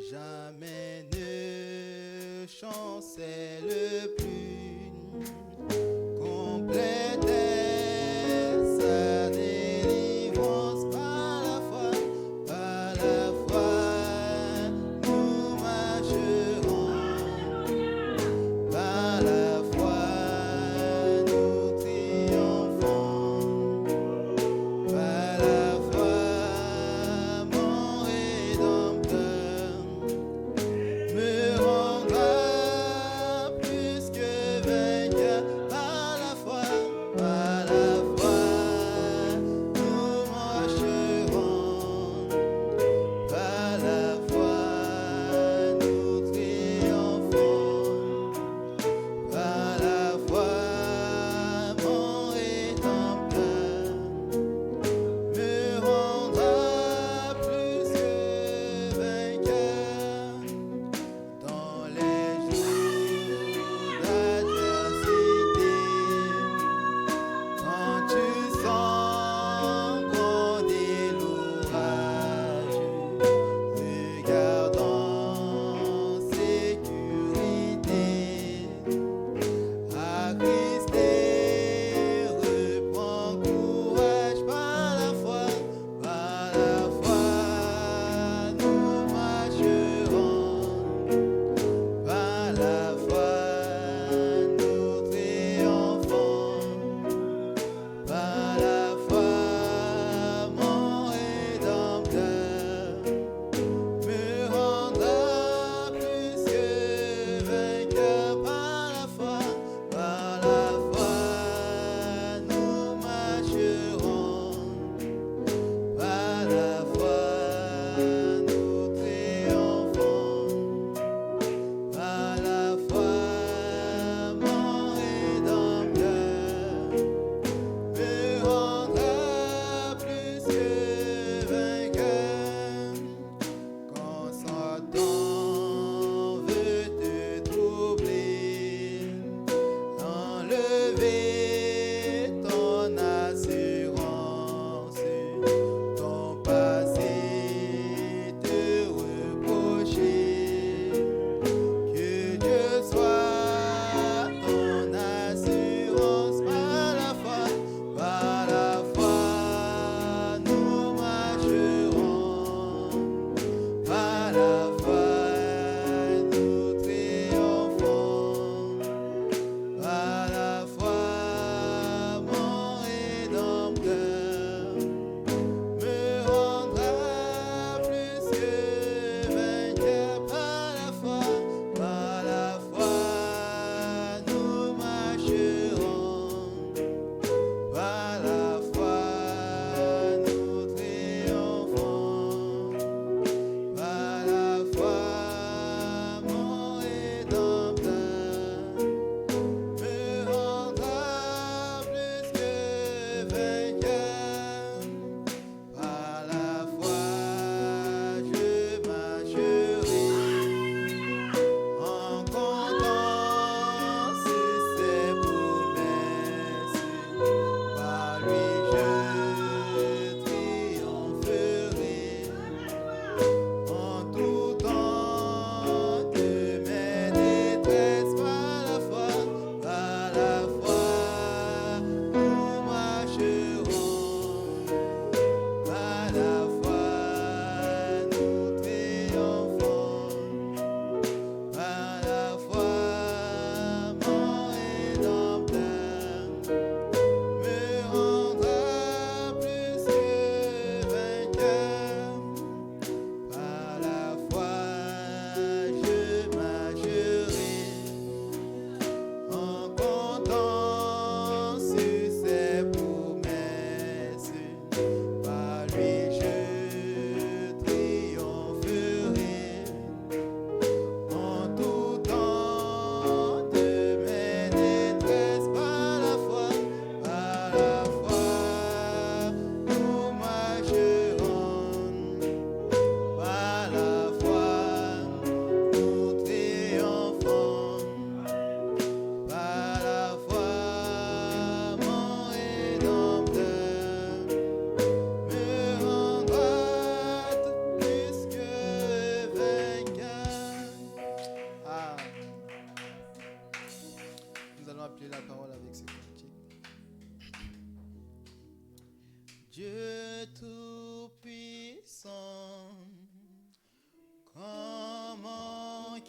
jamais ne chancelle plus. Complète sa délivrance par la foi, nous marcherons, par la foi nous triomphons, par la foi mon Rédempteur me rendra plus que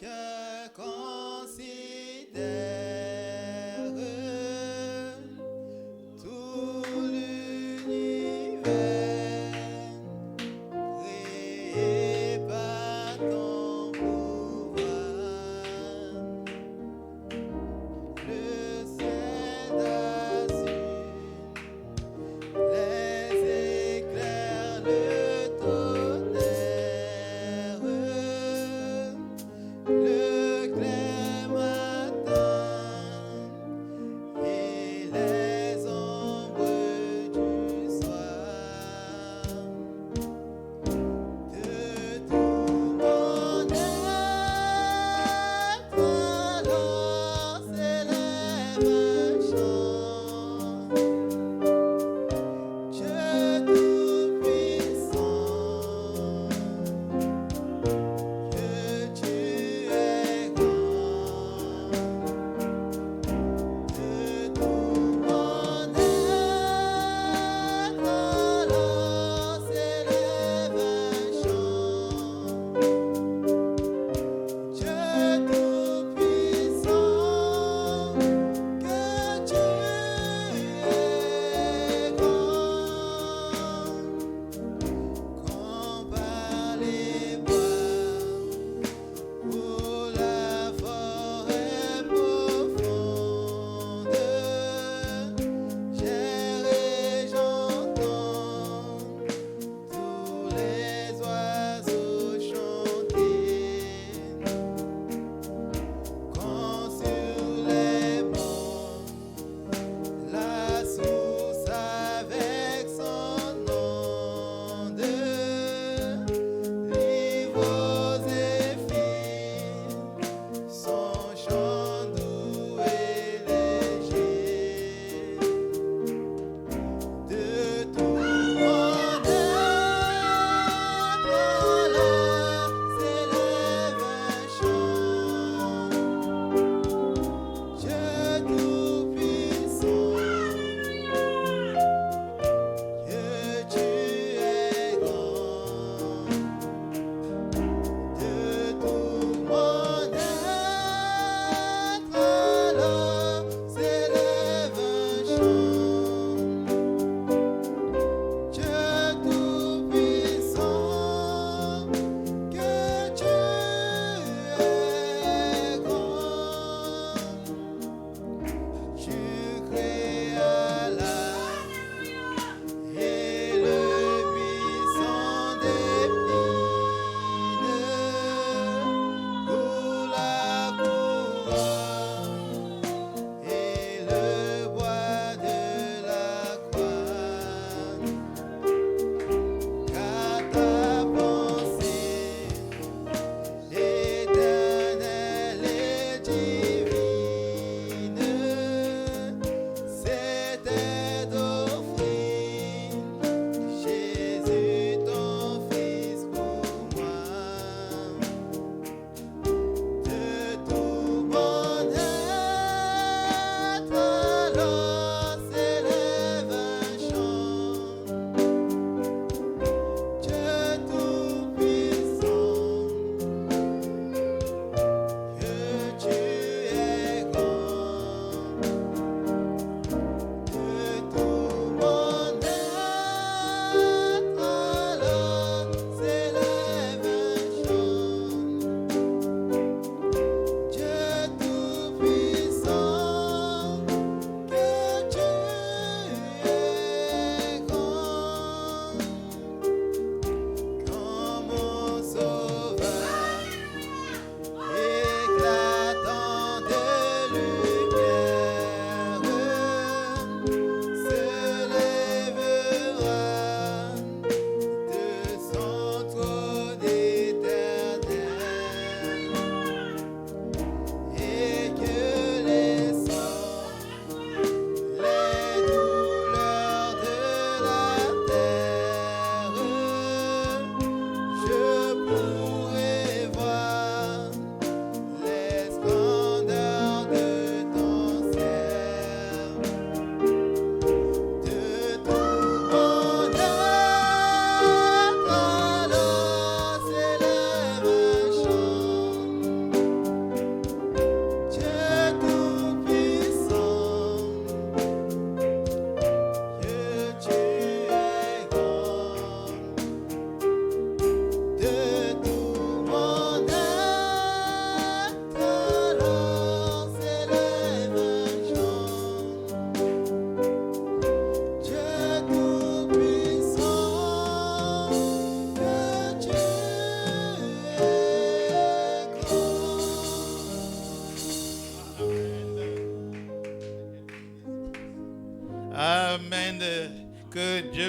que considère tout l'univers créé par ton pouvoir. Le ciel d'azur, les éclairs, le tonnerre, le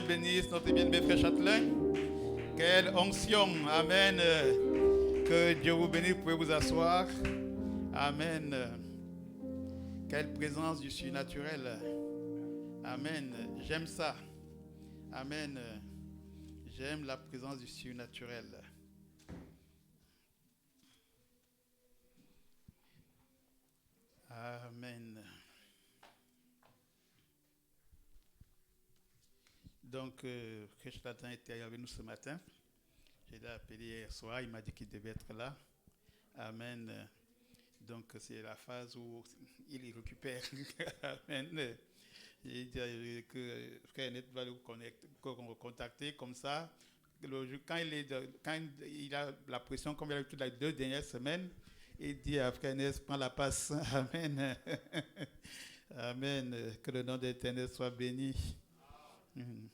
bénisse notre bien-aimé frère Châtelain. Quelle onction. Amen. Que Dieu vous bénisse. Vous pouvez vous asseoir. Amen. Quelle présence du surnaturel. Amen. J'aime ça. Amen. J'aime la présence du surnaturel. Amen. Donc, Christian était avec nous ce matin. Je l'ai appelé hier soir. Il m'a dit qu'il devait être là. Amen. Donc, c'est la phase où il récupère. Amen. Il dit que frère Net va le contacter comme ça. Quand il a la pression, comme il a eu toutes les 2 dernières semaines, il dit à frère Net, prends la passe. Amen. Amen. Que le nom de l'Éternel soit béni.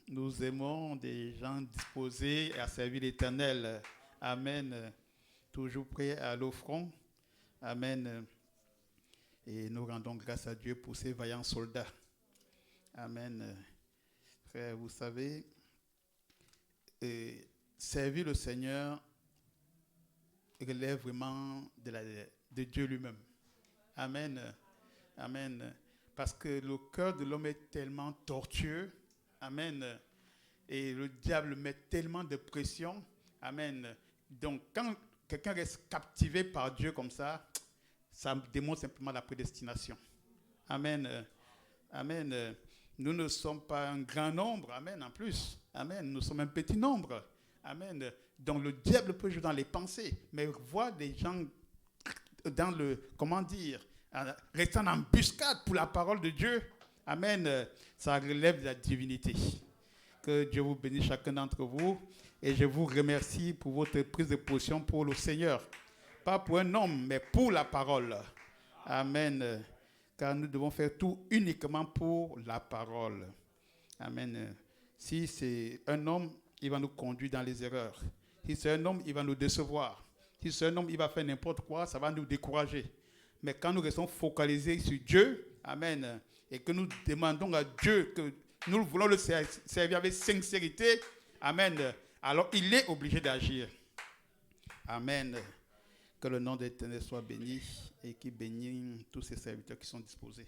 Nous aimons des gens disposés à servir l'Éternel. Amen. Toujours prêts à l'offrande. Amen. Et nous rendons grâce à Dieu pour ces vaillants soldats. Amen. Frère, vous savez, servir le Seigneur relève vraiment de Dieu lui-même. Amen. Amen. Parce que le cœur de l'homme est tellement tortueux. Amen. Et le diable met tellement de pression. Amen. Donc, quand quelqu'un reste captivé par Dieu comme ça démontre simplement la prédestination. Amen. Amen. Nous ne sommes pas un grand nombre. Amen. En plus. Amen. Nous sommes un petit nombre. Amen. Donc, le diable peut jouer dans les pensées. Mais voir des gens dans restant en embuscade pour la parole de Dieu. Amen. Ça relève de la divinité. Que Dieu vous bénisse chacun d'entre vous. Et je vous remercie pour votre prise de position pour le Seigneur. Pas pour un homme, mais pour la parole. Amen. Car nous devons faire tout uniquement pour la parole. Amen. Si c'est un homme, il va nous conduire dans les erreurs. Si c'est un homme, il va nous décevoir. Si c'est un homme, il va faire n'importe quoi, ça va nous décourager. Mais quand nous restons focalisés sur Dieu, amen, et que nous demandons à Dieu que nous voulons le servir avec sincérité, amen, alors il est obligé d'agir. Amen. Que le nom de l'Éternel soit béni et qu'il bénisse tous ses serviteurs qui sont disposés.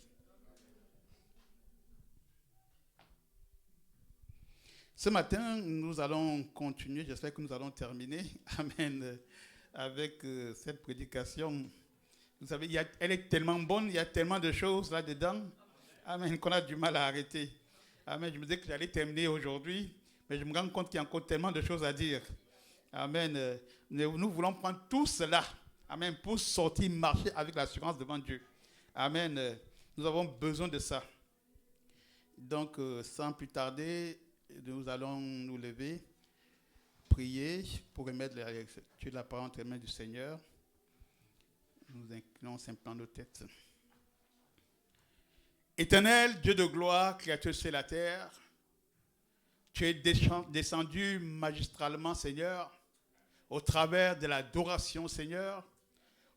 Ce matin, nous allons continuer, j'espère que nous allons terminer, amen, avec cette prédication. Vous savez, elle est tellement bonne, il y a tellement de choses là-dedans, amen, qu'on a du mal à arrêter. Amen, je me disais que j'allais terminer aujourd'hui, mais je me rends compte qu'il y a encore tellement de choses à dire. Amen. Nous voulons prendre tout cela, amen, pour sortir, marcher avec l'assurance devant Dieu. Amen. Nous avons besoin de ça. Donc, sans plus tarder, nous allons nous lever, prier pour remettre la parole entre les mains du Seigneur. Nous inclinons simplement nos têtes. Éternel, Dieu de gloire, créateur sur la terre, tu es descendu magistralement, Seigneur, au travers de l'adoration, Seigneur.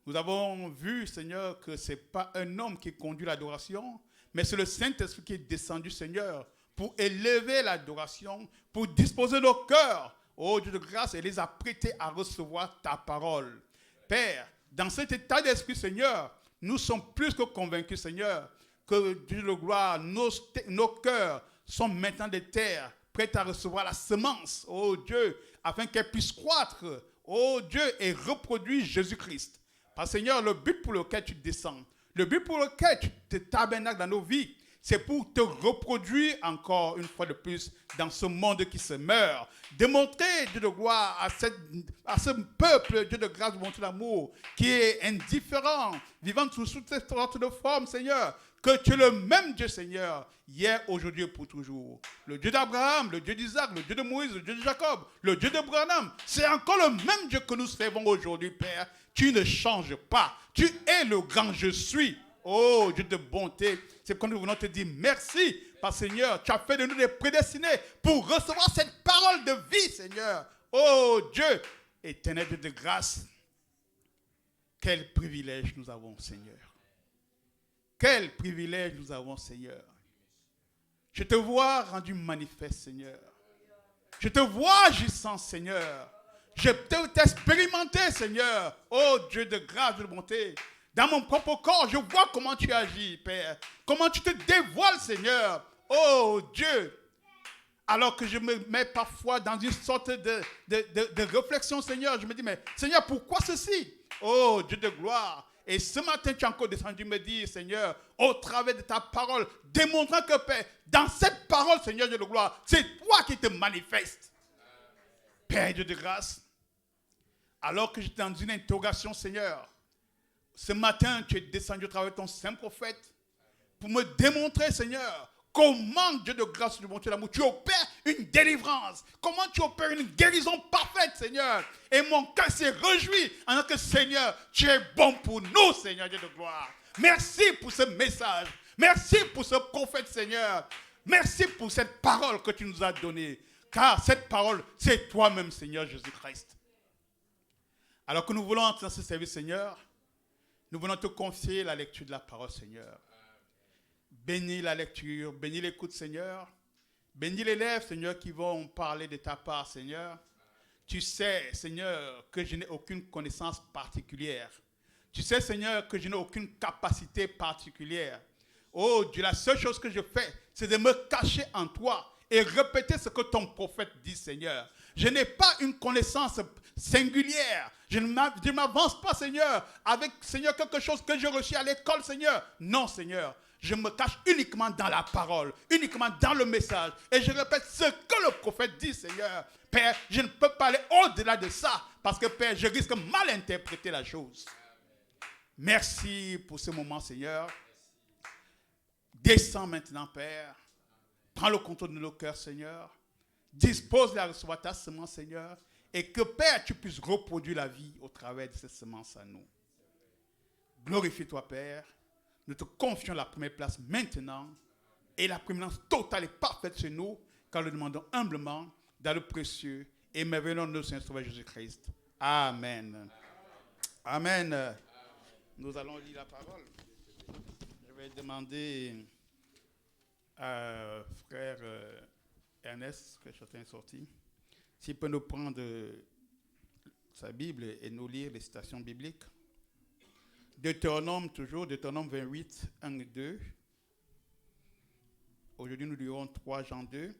Nous avons vu, Seigneur, que ce n'est pas un homme qui conduit l'adoration, mais c'est le Saint-Esprit qui est descendu, Seigneur, pour élever l'adoration, pour disposer nos cœurs, ô Dieu de grâce, et les apprêter à recevoir ta parole. Père, dans cet état d'esprit, Seigneur, nous sommes plus que convaincus, Seigneur, que Dieu de gloire, nos cœurs sont maintenant des terres, prêtes à recevoir la semence, ô Dieu, afin qu'elle puisse croître, ô Dieu, et reproduire Jésus-Christ. Parce Seigneur, le but pour lequel tu descends, le but pour lequel tu te tabernacles dans nos vies, c'est pour te reproduire encore une fois de plus dans ce monde qui se meurt. Démontrer, Dieu de gloire, à ce peuple, Dieu de grâce, de l'amour, qui est indifférent, vivant sous cette sorte de forme, Seigneur, que tu es le même Dieu, Seigneur, hier, aujourd'hui et pour toujours. Le Dieu d'Abraham, le Dieu d'Isaac, le Dieu de Moïse, le Dieu de Jacob, le Dieu de Branham, c'est encore le même Dieu que nous servons aujourd'hui, Père. Tu ne changes pas. Tu es le grand je suis. Oh, Dieu de bonté, c'est comme nous voulons te dire merci, parce que Seigneur, tu as fait de nous des prédestinés pour recevoir cette parole de vie, Seigneur. Oh, Dieu, éternel Dieu de grâce, quel privilège nous avons, Seigneur. Quel privilège nous avons, Seigneur. Je te vois rendu manifeste, Seigneur. Je te vois agissant, Seigneur. Je peux t'expérimenter, Seigneur. Oh Dieu de grâce, de bonté. Dans mon propre corps, je vois comment tu agis, Père. Comment tu te dévoiles, Seigneur. Oh Dieu. Alors que je me mets parfois dans une sorte de réflexion, Seigneur. Je me dis, mais Seigneur, pourquoi ceci? Oh Dieu de gloire. Et ce matin, tu es encore descendu me dire, Seigneur, au travers de ta parole, démontrant que, Père, dans cette parole, Seigneur Dieu de gloire, c'est toi qui te manifestes. Père Dieu de grâce. Alors que j'étais dans une interrogation, Seigneur, ce matin, tu es descendu au travers de ton saint prophète pour me démontrer, Seigneur, comment, Dieu de grâce, de bonté, d'amour, tu opères une délivrance. Comment tu opères une guérison parfaite, Seigneur. Et mon cœur s'est réjoui en tant que Seigneur, tu es bon pour nous, Seigneur Dieu de gloire. Merci pour ce message. Merci pour ce prophète, Seigneur. Merci pour cette parole que tu nous as donnée. Car cette parole, c'est toi-même, Seigneur Jésus-Christ. Alors que nous voulons entrer dans ce service, Seigneur, nous voulons te confier la lecture de la parole, Seigneur. Bénis la lecture, bénis l'écoute, Seigneur. Bénis les lèvres, Seigneur, qui vont parler de ta part, Seigneur. Tu sais, Seigneur, que je n'ai aucune connaissance particulière. Tu sais, Seigneur, que je n'ai aucune capacité particulière. Oh Dieu, la seule chose que je fais, c'est de me cacher en toi et répéter ce que ton prophète dit, Seigneur. Je n'ai pas une connaissance singulière. Je ne m'avance pas, Seigneur, avec, Seigneur, quelque chose que j'ai reçu à l'école, Seigneur. Non, Seigneur. Je me cache uniquement dans la parole, uniquement dans le message. Et je répète ce que le prophète dit, Seigneur. Père, je ne peux pas aller au-delà de ça. Parce que, Père, je risque de mal interpréter la chose. Merci pour ce moment, Seigneur. Descends maintenant, Père. Prends le contrôle de nos cœurs, Seigneur. Dispose-la à recevoir ta semence, Seigneur. Et que, Père, tu puisses reproduire la vie au travers de cette semence à nous. Glorifie-toi, Père. Nous te confions la première place maintenant. Et la prééminence totale et parfaite chez nous. Car nous le demandons humblement dans le précieux et merveilleux nom de notre Seigneur Sauveur Jésus-Christ. Amen. Amen. Nous allons lire la parole. Je vais demander à frère Ernest, que chacun est sorti, s'il peut nous prendre sa Bible et nous lire les citations bibliques. Deutéronome toujours, Deutéronome 28, 1 et 2. Aujourd'hui, nous lirons 3 Jean 2,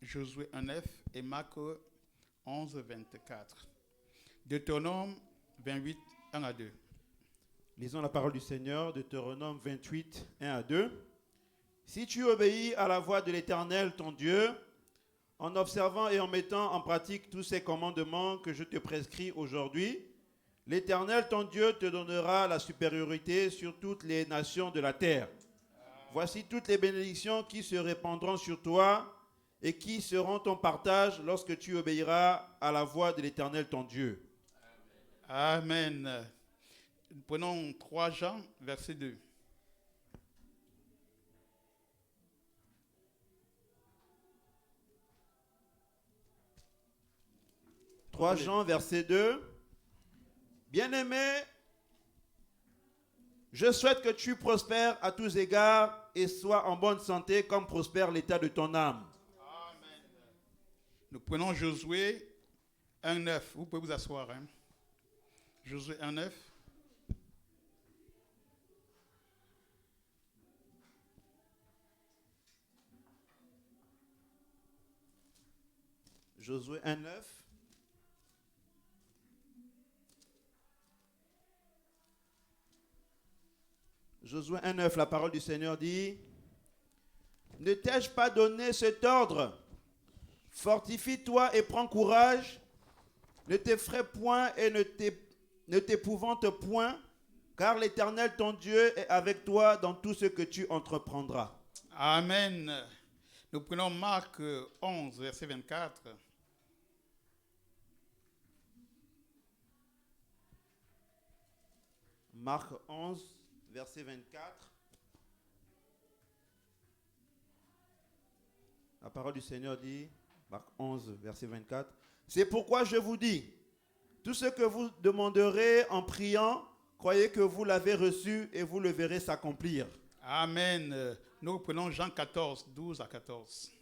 Josué 1, 9 et Marc 11, 24. Deutéronome 28, 1 à 2. Lisons la parole du Seigneur, Deutéronome 28, 1 à 2. Si tu obéis à la voix de l'Éternel, ton Dieu, en observant et en mettant en pratique tous ces commandements que je te prescris aujourd'hui, l'Éternel, ton Dieu, te donnera la supériorité sur toutes les nations de la terre. Voici toutes les bénédictions qui se répandront sur toi et qui seront ton partage lorsque tu obéiras à la voix de l'Éternel, ton Dieu. Amen. Nous prenons 3 Jean, verset 2. 3 Jean, verset 2. Bien-aimé, je souhaite que tu prospères à tous égards et sois en bonne santé comme prospère l'état de ton âme. Amen. Nous prenons Josué 1,9. Vous pouvez vous asseoir. Hein? Josué 1,9. Josué 1,9. Josué 1,9, la parole du Seigneur dit: Ne t'ai-je pas donné cet ordre? Fortifie-toi et prends courage. Ne t'effraie point et ne t'épouvante point, car l'Éternel ton Dieu est avec toi dans tout ce que tu entreprendras. Amen. Nous prenons Marc 11, verset 24. Marc 11, verset 24. La parole du Seigneur dit, Marc 11, verset 24, c'est pourquoi je vous dis, tout ce que vous demanderez en priant, croyez que vous l'avez reçu et vous le verrez s'accomplir. Amen. Nous reprenons Jean 14, 12 à 14.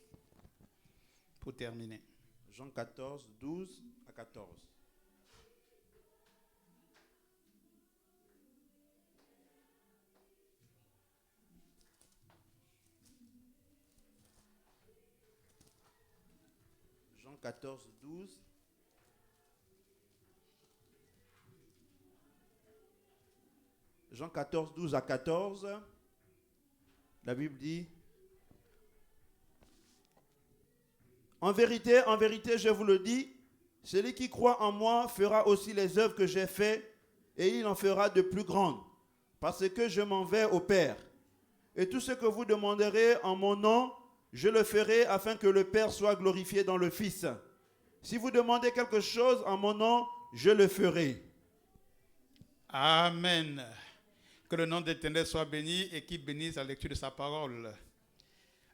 Pour terminer. Jean 14, 12 à 14. Jean 14, 12. Jean 14, 12 à 14. La Bible dit: en vérité, je vous le dis, celui qui croit en moi fera aussi les œuvres que j'ai faites, et il en fera de plus grandes, parce que je m'en vais au Père. Et tout ce que vous demanderez en mon nom, je le ferai afin que le Père soit glorifié dans le Fils. Si vous demandez quelque chose en mon nom, je le ferai. Amen. Que le nom de l'Éternel soit béni et qu'il bénisse la lecture de sa parole.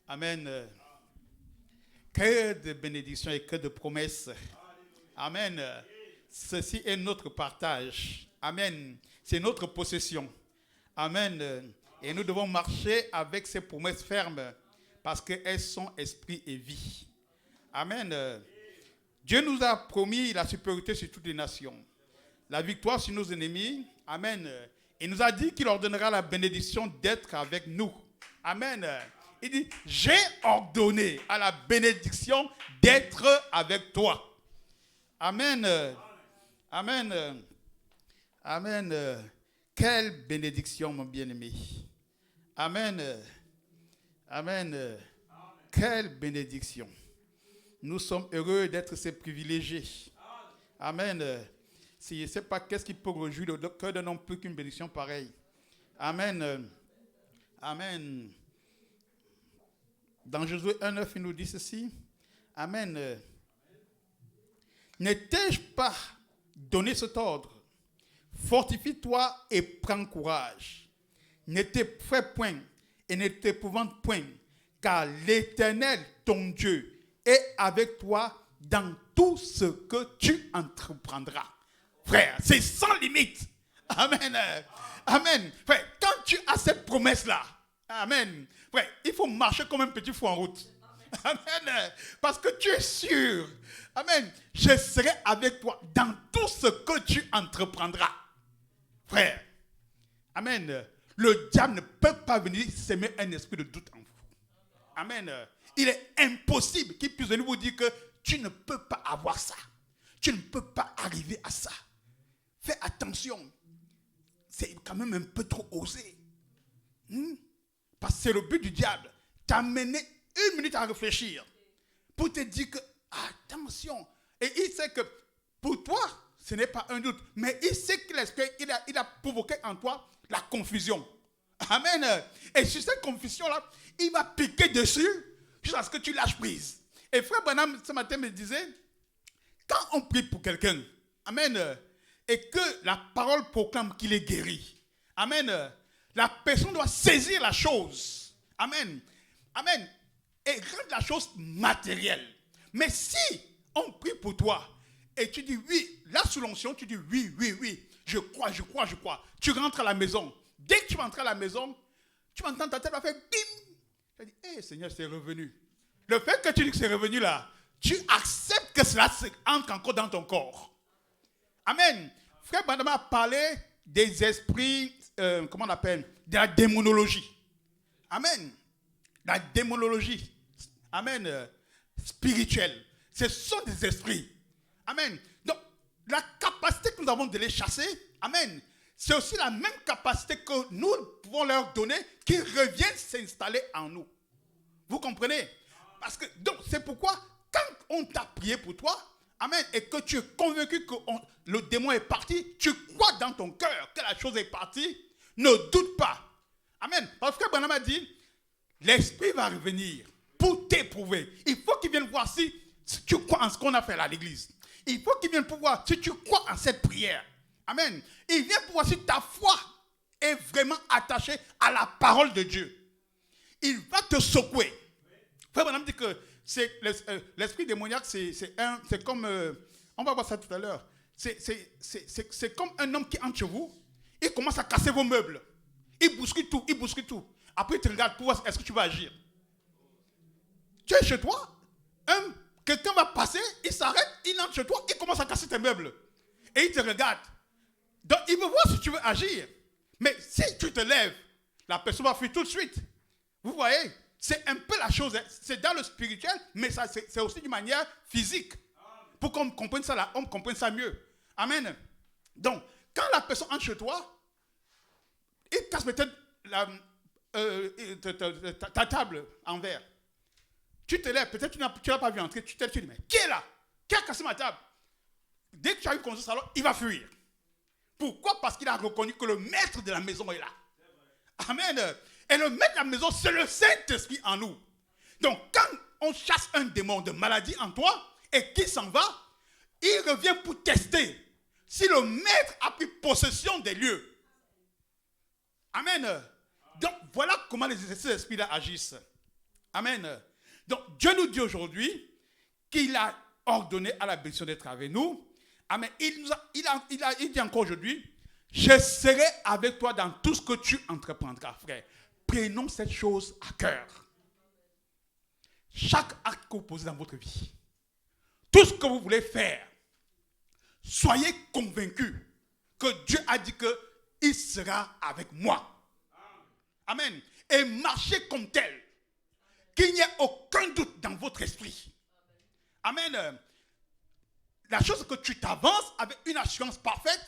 Amen. Que de bénédictions et que de promesses. Amen. Ceci est notre partage. Amen. C'est notre possession. Amen. Et nous devons marcher avec ces promesses fermes parce qu'elles sont esprit et vie. Amen. Dieu nous a promis la supériorité sur toutes les nations, la victoire sur nos ennemis. Amen. Il nous a dit qu'il ordonnera la bénédiction d'être avec nous. Amen. Il dit, j'ai ordonné à la bénédiction d'être avec toi. Amen. Amen. Amen. Quelle bénédiction, mon bien-aimé. Amen. Amen. Quelle bénédiction. Nous sommes heureux d'être ces privilégiés. Amen. Si je ne sais pas qu'est-ce qui peut réjouir le cœur d'un homme plus qu'une bénédiction pareille. Amen. Amen. Dans Josué 1,9, il nous dit ceci. Amen. N'ai-je pas donné cet ordre? Fortifie-toi et prends courage. Ne t'effraie point et ne t'épouvante point, car l'Éternel, ton Dieu, est avec toi dans tout ce que tu entreprendras. Frère, c'est sans limite. Amen. Amen. Frère, quand tu as cette promesse-là, amen. Frère, il faut marcher comme un petit fou en route. Amen. Parce que tu es sûr. Amen. Je serai avec toi dans tout ce que tu entreprendras. Frère. Amen. Le diable ne peut pas venir s'aimer un esprit de doute en vous. Amen. Il est impossible qu'il puisse venir vous dire que tu ne peux pas avoir ça. Tu ne peux pas arriver à ça. Fais attention. C'est quand même un peu trop osé. Parce que c'est le but du diable. T'amener une minute à réfléchir. Pour te dire que, attention. Et il sait que pour toi, ce n'est pas un doute. Mais il sait que l'esprit, il a provoqué en toi la confusion. Amen. Et sur cette confusion-là, il va piquer dessus jusqu'à ce que tu lâches prise. Et frère Branham, ce matin, me disait, quand on prie pour quelqu'un, amen, et que la parole proclame qu'il est guéri, amen, la personne doit saisir la chose. Amen. Amen. Et rendre la chose matérielle. Mais si on prie pour toi, et tu dis oui, là sous l'onction, tu dis oui, je crois. Tu rentres à la maison. Dès que tu vas entrer à la maison, tu entends ta tête va faire bim. Tu dis, hé Seigneur, c'est revenu. Le fait que tu dis que c'est revenu là, tu acceptes que cela entre encore dans ton corps. Amen. Frère Branham a parlé des esprits, comment on appelle, de la démonologie. Amen. La démonologie. Amen. Spirituelle. Ce sont des esprits. Amen. Donc, la capacité que nous avons de les chasser, amen, c'est aussi la même capacité que nous pouvons leur donner, qu'ils reviennent s'installer en nous. Vous comprenez? Parce que, donc, c'est pourquoi, quand on t'a prié pour toi, amen, et que tu es convaincu que le démon est parti, tu crois dans ton cœur que la chose est partie, ne doute pas. Amen. Parce que Branham a dit, l'esprit va revenir pour t'éprouver. Il faut qu'il vienne voir si tu crois en ce qu'on a fait à l'église. Il faut qu'il vienne pour voir si tu crois en cette prière. Amen. Il vient pour voir si ta foi est vraiment attachée à la parole de Dieu. Il va te secouer. Frère Branham dit que l'esprit démoniaque, c'est comme, on va voir ça tout à l'heure, c'est comme un homme qui entre chez vous, il commence à casser vos meubles. Il bouscule tout. Après, il te regarde pour voir est-ce que tu vas agir. Tu es chez toi, un quelqu'un va passer, il s'arrête, il entre chez toi, il commence à casser tes meubles. Et il te regarde. Donc, il veut voir si tu veux agir. Mais si tu te lèves, la personne va fuir tout de suite. Vous voyez, c'est un peu la chose. Hein. C'est dans le spirituel, mais ça, c'est aussi d'une manière physique. Pour qu'on comprenne ça, là, on comprenne ça mieux. Amen. Donc, quand la personne entre chez toi, il casse peut-être ta table en verre. Tu te lèves, peut-être tu n'as pas vu entrer, tu te lèves, tu dis, mais qui est là? Qui a cassé ma table? Dès que tu as eu conscience, alors il va fuir. Pourquoi? Parce qu'il a reconnu que le maître de la maison est là. Amen. Et le maître de la maison, c'est le Saint-Esprit en nous. Donc, quand on chasse un démon de maladie en toi et qu'il s'en va, il revient pour tester si le maître a pris possession des lieux. Amen. Donc, voilà comment les esprits-là agissent. Amen. Donc, Dieu nous dit aujourd'hui qu'il a ordonné à la bénédiction d'être avec nous. Amen. Il dit encore aujourd'hui, je serai avec toi dans tout ce que tu entreprendras, frère. Prenons cette chose à cœur. Chaque acte que vous posez dans votre vie, tout ce que vous voulez faire, soyez convaincus que Dieu a dit qu'il sera avec moi. Amen. Et marchez comme tel. Qu'il n'y ait aucun doute dans votre esprit. Amen. La chose que tu t'avances avec une assurance parfaite,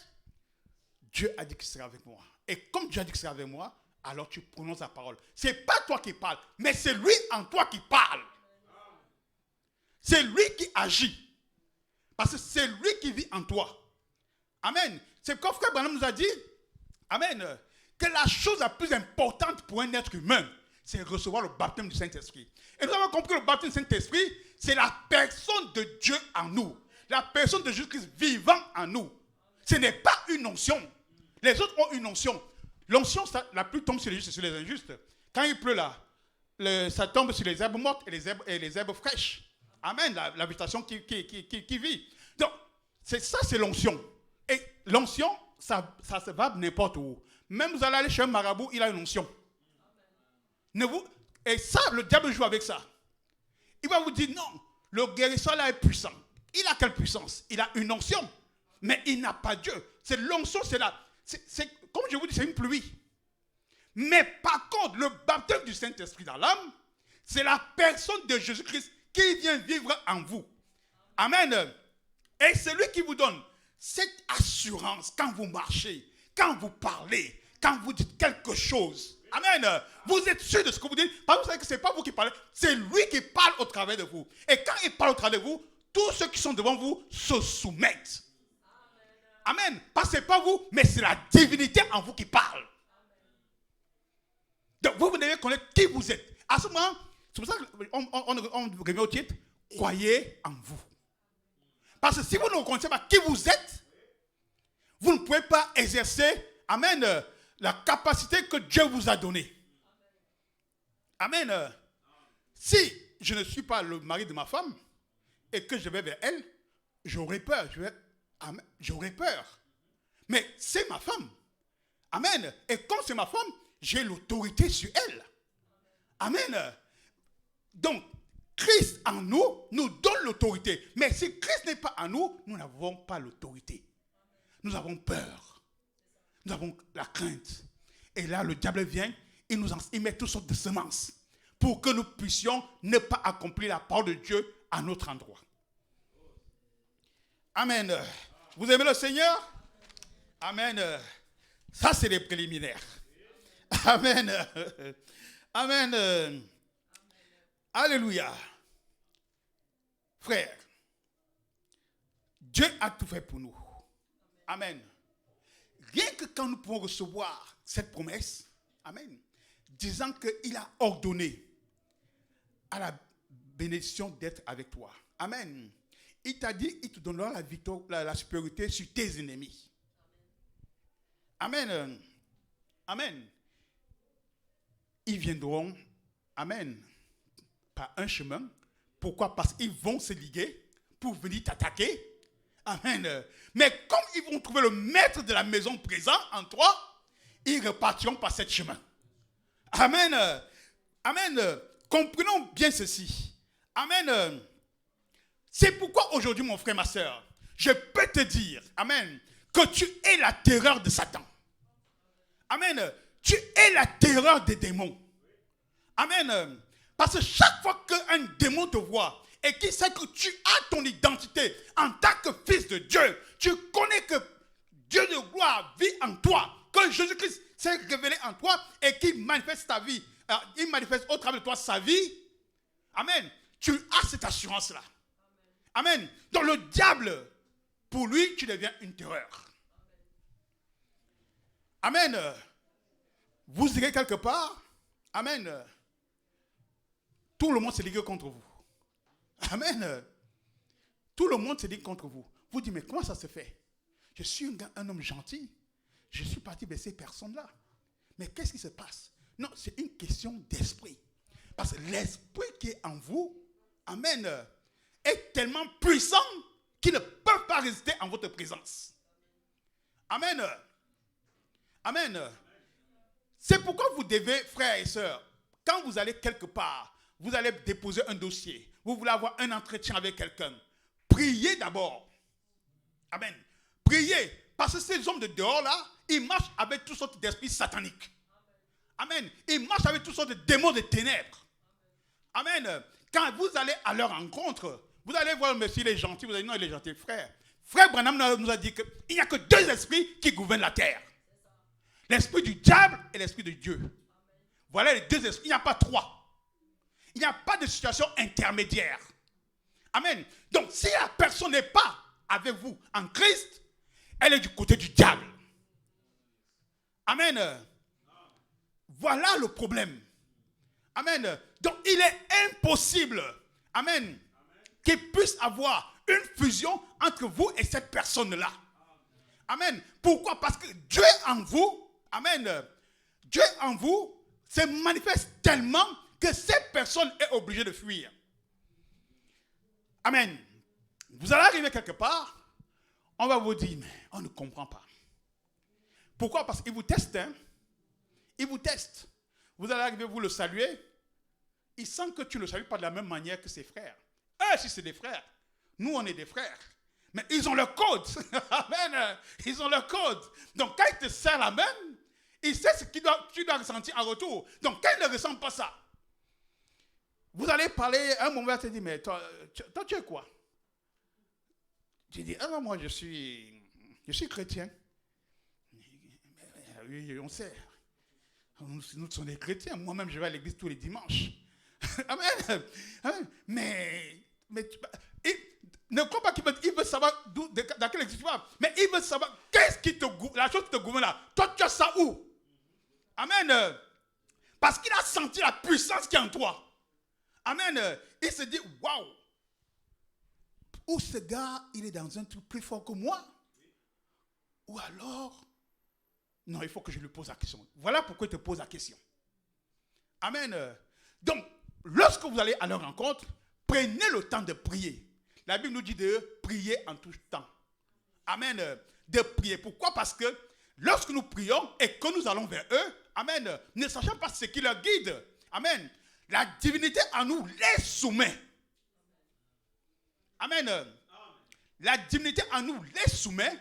Dieu a dit qu'il sera avec moi. Et comme Dieu a dit qu'il sera avec moi, alors tu prononces la parole. Ce n'est pas toi qui parles, mais c'est lui en toi qui parle. C'est lui qui agit. Parce que c'est lui qui vit en toi. Amen. C'est comme frère Branham nous a dit, amen, que la chose la plus importante pour un être humain, c'est recevoir le baptême du Saint-Esprit. Et nous avons compris que le baptême du Saint-Esprit, c'est la personne de Dieu en nous. La personne de Jésus-Christ vivant en nous. Ce n'est pas une onction. Les autres ont une onction. L'onction, la pluie tombe sur les justes et sur les injustes. Quand il pleut là, ça tombe sur les herbes mortes et les herbes fraîches. Amen, la végétation qui vit. Donc, c'est l'onction. Et l'onction, ça se va n'importe où. Même vous allez aller chez un marabout, il a une onction. Et ça, le diable joue avec ça. Il va vous dire, non, le guérisseur là est puissant. Il a quelle puissance? Il a une onction. Mais il n'a pas Dieu. C'est l'onction, c'est là. Comme je vous dis, c'est une pluie. Mais par contre, le baptême du Saint-Esprit dans l'âme, c'est la personne de Jésus-Christ qui vient vivre en vous. Amen. Et c'est lui qui vous donne cette assurance quand vous marchez, quand vous parlez, quand vous dites quelque chose. Amen. Vous êtes sûr de ce que vous dites. Parce que vous savez que ce n'est pas vous qui parlez, c'est lui qui parle au travers de vous. Et quand il parle au travers de vous, tous ceux qui sont devant vous se soumettent. Amen. Parce que ce n'est pas vous, mais c'est la divinité en vous qui parle. Donc vous devez connaître qui vous êtes. À ce moment, c'est pour ça qu'on revient au titre, croyez en vous. Parce que si vous ne reconnaissez pas qui vous êtes, vous ne pouvez pas exercer, amen, la capacité que Dieu vous a donnée. Amen. Si je ne suis pas le mari de ma femme et que je vais vers elle, j'aurais peur. J'aurais peur. Mais c'est ma femme. Amen. Et comme c'est ma femme, j'ai l'autorité sur elle. Amen. Donc, Christ en nous donne l'autorité. Mais si Christ n'est pas en nous, nous n'avons pas l'autorité. Nous avons peur. Nous avons la crainte. Et là, le diable vient, il met toutes sortes de semences pour que nous puissions ne pas accomplir la parole de Dieu à notre endroit. Amen. Vous aimez le Seigneur? Amen. Ça, c'est les préliminaires. Amen. Amen. Alléluia. Frère, Dieu a tout fait pour nous. Amen. Rien que quand nous pouvons recevoir cette promesse, amen, disant qu'il a ordonné à la bénédiction d'être avec toi. Amen. Il t'a dit, il te donnera la victoire, la supériorité sur tes ennemis. Amen. Amen. Ils viendront, amen, par un chemin. Pourquoi? Parce qu'ils vont se liguer pour venir t'attaquer. Amen. Mais comme ils vont trouver le maître de la maison présent en toi, ils repartiront par ce chemin. Amen. Amen. Comprenons bien ceci. Amen. C'est pourquoi aujourd'hui, mon frère, ma soeur, je peux te dire, amen, que tu es la terreur de Satan. Amen. Tu es la terreur des démons. Amen. Parce que chaque fois qu'un démon te voit et qu'il sait que tu as ton identité en tant que fils de Dieu, tu connais que Dieu de gloire vit en toi, que Jésus-Christ s'est révélé en toi et qu'il manifeste ta vie, il manifeste au travers de toi sa vie. Amen. Tu as cette assurance-là. Amen. Donc le diable, pour lui, tu deviens une terreur. Amen. Vous irez quelque part. Amen. Tout le monde s'est ligué contre vous. Amen. Tout le monde s'est ligué contre vous. Vous dites, mais comment ça se fait? Je suis un homme gentil. Je suis parti vers ces personnes-là. Mais qu'est-ce qui se passe? Non, c'est une question d'esprit. Parce que l'esprit qui est en vous, amen, est tellement puissant qu'il ne peut pas résister en votre présence. Amen. Amen. C'est pourquoi vous devez, frères et sœurs, quand vous allez quelque part, vous allez déposer un dossier, vous voulez avoir un entretien avec quelqu'un, priez d'abord. Amen. Priez. Parce que ces hommes de dehors là, ils marchent avec toutes sortes d'esprits sataniques. Amen. Ils marchent avec toutes sortes de démons de ténèbres. Amen. Quand vous allez à leur rencontre, vous allez voir monsieur, il est gentil, vous allez dire non, il est gentil, frère. Frère Branham nous a dit qu'il n'y a que deux esprits qui gouvernent la terre. L'esprit du diable et l'esprit de Dieu. Voilà les deux esprits. Il n'y a pas trois. Il n'y a pas de situation intermédiaire. Amen. Donc, si la personne n'est pas avec vous en Christ, elle est du côté du diable. Amen. Voilà le problème. Amen. Donc, il est impossible, amen, qu'il puisse avoir une fusion entre vous et cette personne-là. Amen. Pourquoi? Parce que Dieu en vous, amen, Dieu en vous se manifeste tellement que cette personne est obligée de fuir. Amen. Vous allez arriver quelque part, on va vous dire, mais on ne comprend pas. Pourquoi? Parce qu'il vous teste, hein? Il vous teste. Vous allez arriver, vous le saluer. Il sent que tu ne le salues pas de la même manière que ses frères. Si c'est des frères, nous on est des frères. Mais ils ont leur code. Amen. Ils ont leur code. Donc quand il te serre la main, il sait ce que tu dois ressentir en retour. Donc quand il ne ressent pas ça, vous allez parler, un moment, tu te dis, mais toi, tu es quoi? Tu dis, non, moi je suis chrétien. Oui, on sait. Nous sommes des chrétiens. Moi-même, je vais à l'église tous les dimanches. Amen. Amen. Mais ne crois pas qu'il veut savoir dans quelle église tu vas. Mais il veut savoir qu'est-ce qui la chose qui te gouverne là. Toi, tu as ça où? Amen. Parce qu'il a senti la puissance qui est en toi. Amen. Il se dit, waouh. Ou ce gars, il est dans un truc plus fort que moi. Ou alors, non, il faut que je lui pose la question. Voilà pourquoi il te pose la question. Amen. Donc, lorsque vous allez à leur rencontre, prenez le temps de prier. La Bible nous dit de prier en tout temps. Amen. De prier. Pourquoi? Parce que lorsque nous prions et que nous allons vers eux, amen, ne sachant pas ce qui leur guide, amen, la divinité en nous les soumet. Amen. La divinité en nous les soumet.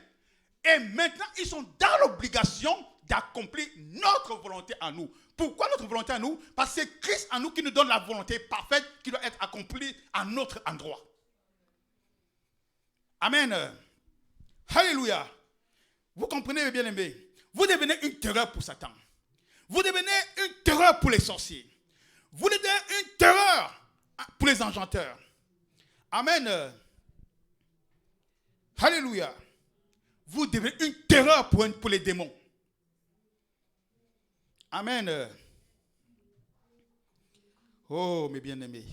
Et maintenant, ils sont dans l'obligation d'accomplir notre volonté en nous. Pourquoi notre volonté en nous? Parce que c'est Christ en nous qui nous donne la volonté parfaite qui doit être accomplie à notre endroit. Amen. Alléluia. Vous comprenez, bien aimé? Vous devenez une terreur pour Satan. Vous devenez une terreur pour les sorciers. Vous devenez une terreur pour les enchanteurs. Amen. Alléluia. Vous devenez une terreur pour les démons. Amen. Oh, mes bien-aimés.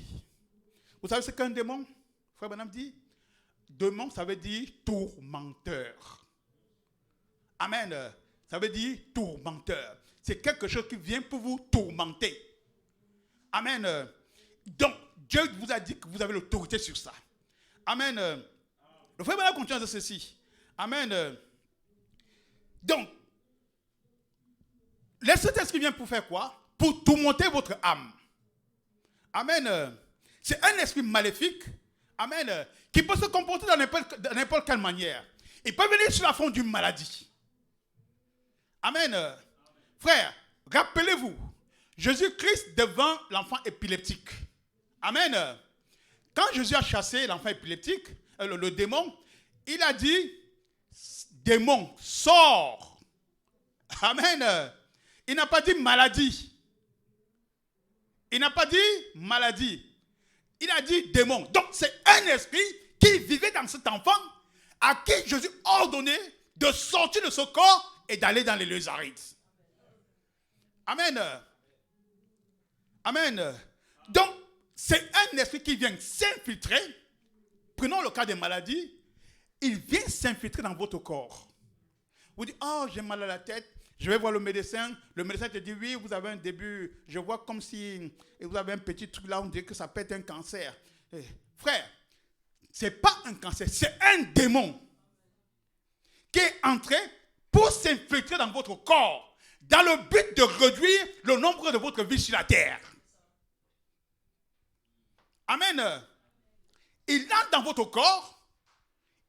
Vous savez ce qu'un démon? Frère Branham dit, démon, ça veut dire tourmenteur. Amen. Ça veut dire tourmenteur. C'est quelque chose qui vient pour vous tourmenter. Amen. Donc, Dieu vous a dit que vous avez l'autorité sur ça. Amen. Le frère Branham continue de ceci. Amen. Donc, le Saint-Esprit vient pour faire quoi? Pour tourmenter votre âme. Amen. C'est un esprit maléfique, Amen. Qui peut se comporter de n'importe quelle manière. Il peut venir sur la forme d'une maladie. Amen. Frère, rappelez-vous, Jésus-Christ devant l'enfant épileptique. Amen. Quand Jésus a chassé l'enfant épileptique, le démon, il a dit, démon, sors. Amen. Il n'a pas dit maladie. Il n'a pas dit maladie. Il a dit démon. Donc c'est un esprit qui vivait dans cet enfant à qui Jésus a ordonné de sortir de ce corps et d'aller dans les lieux arides. Amen. Amen. Donc c'est un esprit qui vient s'infiltrer. Prenons le cas des maladies. Il vient s'infiltrer dans votre corps. Vous dites, oh, j'ai mal à la tête. Je vais voir le médecin. Le médecin te dit, oui, vous avez un début. Je vois comme si vous avez un petit truc là, on dirait que ça peut être un cancer. Frère, ce n'est pas un cancer, c'est un démon qui est entré pour s'infiltrer dans votre corps, dans le but de réduire le nombre de votre vie sur la terre. Amen. Il entre dans votre corps,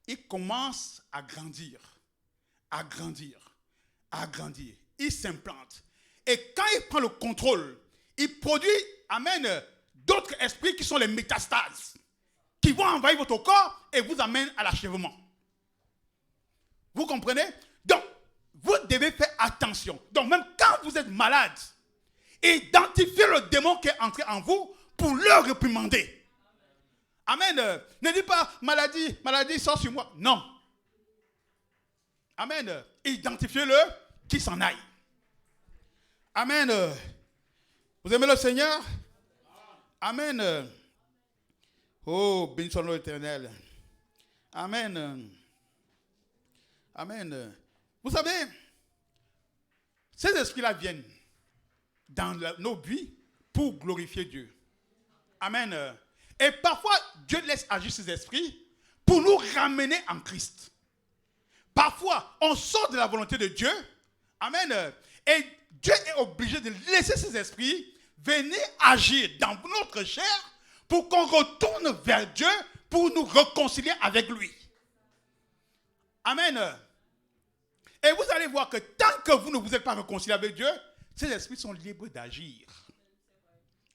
il commence à grandir, à grandir, à grandir. Il s'implante. Et quand il prend le contrôle, il produit, amen, d'autres esprits qui sont les métastases, qui vont envahir votre corps et vous amènent à l'achèvement. Vous comprenez? Donc, vous devez faire attention. Donc, même quand vous êtes malade, identifiez le démon qui est entré en vous pour le réprimander. Amen. Ne dis pas maladie, maladie, sort sur moi. Non. Amen. Identifiez-le, qu'il s'en aille. Amen. Vous aimez le Seigneur? Amen. Oh, béni soit l'Éternel. Amen. Amen. Vous savez, ces esprits-là viennent dans nos vies pour glorifier Dieu. Amen. Et parfois, Dieu laisse agir ces esprits pour nous ramener en Christ. Parfois, on sort de la volonté de Dieu. Amen. Et Dieu est obligé de laisser ces esprits venir agir dans notre chair pour qu'on retourne vers Dieu pour nous réconcilier avec lui. Amen. Et vous allez voir que tant que vous ne vous êtes pas réconcilié avec Dieu, ces esprits sont libres d'agir.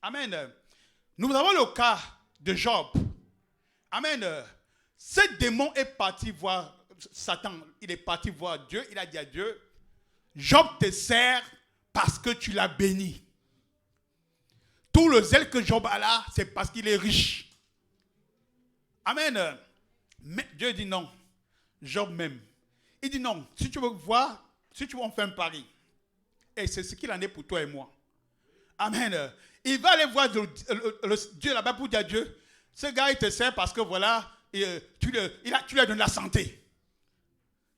Amen. Nous avons le cas de Job. Amen. Ce démon est parti voir Satan. Il est parti voir Dieu. Il a dit à Dieu, Job te sert parce que tu l'as béni. Tout le zèle que Job a là, c'est parce qu'il est riche. Amen. Mais Dieu dit non. Job même. Il dit non. Si tu veux voir, si tu veux en faire un pari. Et c'est ce qu'il en est pour toi et moi. Amen. Il va aller voir le Dieu là-bas pour dire à Dieu, ce gars il te sert parce que voilà, tu lui as donné la santé.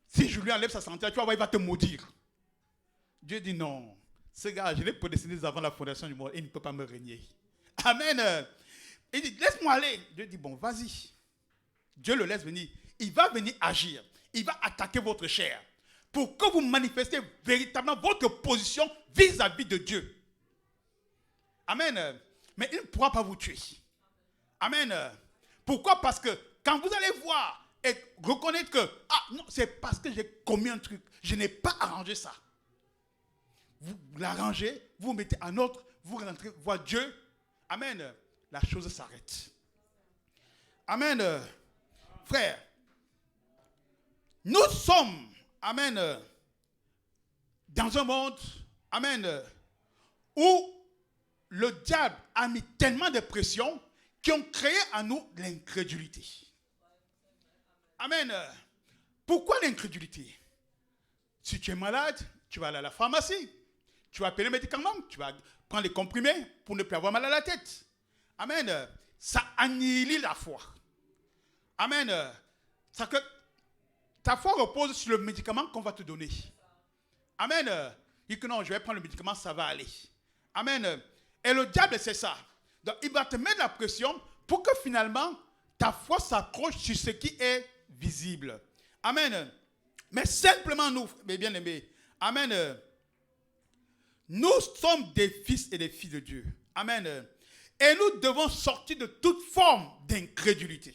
Si je lui enlève sa santé, tu vas voir, il va te maudire. Dieu dit non. Ce gars, je l'ai prédestiné avant la fondation du monde et il ne peut pas me régner. Amen. Il dit, laisse-moi aller. Dieu dit, bon, vas-y. Dieu le laisse venir. Il va venir agir. Il va attaquer votre chair pour que vous manifestiez véritablement votre position vis-à-vis de Dieu. Amen. Mais il ne pourra pas vous tuer. Amen. Pourquoi? Parce que quand vous allez voir et reconnaître que, ah non, c'est parce que j'ai commis un truc. Je n'ai pas arrangé ça. Vous l'arrangez, vous mettez un autre, vous rentrez voir Dieu. Amen. La chose s'arrête. Amen. Frère, nous sommes, amen, dans un monde, amen, où le diable a mis tellement de pression qui ont créé en nous l'incrédulité. Amen. Pourquoi l'incrédulité? Si tu es malade, tu vas aller à la pharmacie. Tu vas payer les médicaments, tu vas prendre les comprimés pour ne plus avoir mal à la tête. Amen. Ça annihile la foi. Amen. Ça que ta foi repose sur le médicament qu'on va te donner. Amen. Dis que non, je vais prendre le médicament, ça va aller. Amen. Et le diable, c'est ça. Donc, il va te mettre la pression pour que finalement, ta foi s'accroche sur ce qui est visible. Amen. Mais simplement nous, mes bien-aimés, amen, nous sommes des fils et des filles de Dieu. Amen. Et nous devons sortir de toute forme d'incrédulité.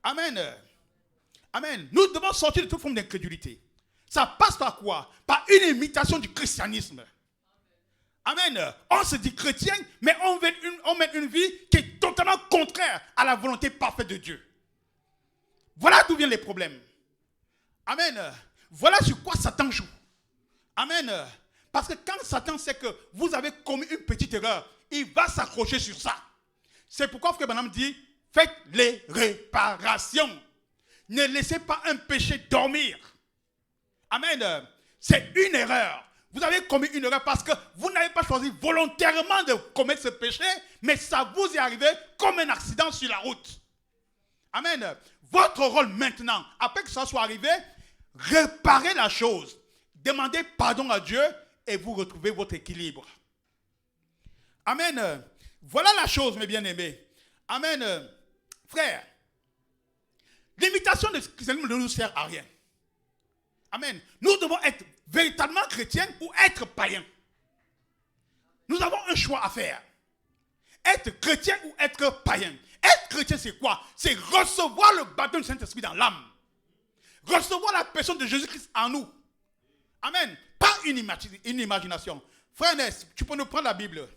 Amen. Amen. Nous devons sortir de toute forme d'incrédulité. Ça passe par quoi? Par une imitation du christianisme. Amen. On se dit chrétien, mais on mène une vie qui est totalement contraire à la volonté parfaite de Dieu. Voilà d'où viennent les problèmes. Amen. Voilà sur quoi Satan joue. Amen. Parce que quand Satan sait que vous avez commis une petite erreur, il va s'accrocher sur ça. C'est pourquoi Frère Branham dit, faites les réparations. Ne laissez pas un péché dormir. Amen. C'est une erreur. Vous avez commis une erreur parce que vous n'avez pas choisi volontairement de commettre ce péché, mais ça vous est arrivé comme un accident sur la route. Amen. Votre rôle maintenant, après que ça soit arrivé, réparez la chose. Demandez pardon à Dieu et vous retrouvez votre équilibre. Amen. Voilà la chose, mes bien-aimés. Amen. Frère, l'imitation de ce christianisme ne nous sert à rien. Amen. Nous devons être véritablement chrétiens ou être païens. Nous avons un choix à faire. Être chrétien ou être païen. Être chrétien, c'est quoi? C'est recevoir le baptême du Saint-Esprit dans l'âme. Recevoir la personne de Jésus-Christ en nous. Amen. Pas une imagination. Frère Ness, tu peux nous prendre la Bible.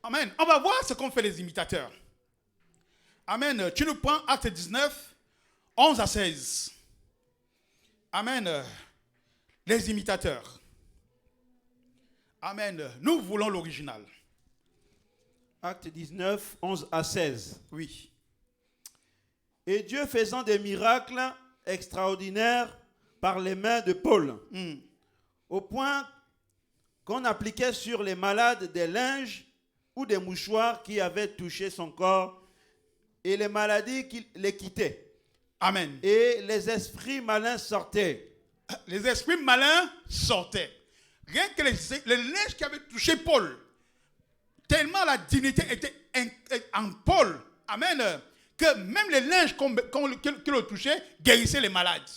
Amen. On va voir ce qu'ont fait les imitateurs. Amen. Tu nous prends Acte 19, 11 à 16. Amen. Les imitateurs. Amen. Nous voulons l'original. Acte 19, 11 à 16. Oui. Et Dieu faisant des miracles extraordinaires par les mains de Paul, au point qu'on appliquait sur les malades des linges ou des mouchoirs qui avaient touché son corps, et les maladies qui les quittaient. Amen. Et les esprits malins sortaient. Les esprits malins sortaient. Rien que les linges qui avaient touché Paul, tellement la dignité était en Paul, amen, que même les linges qui le touchaient guérissaient les malades.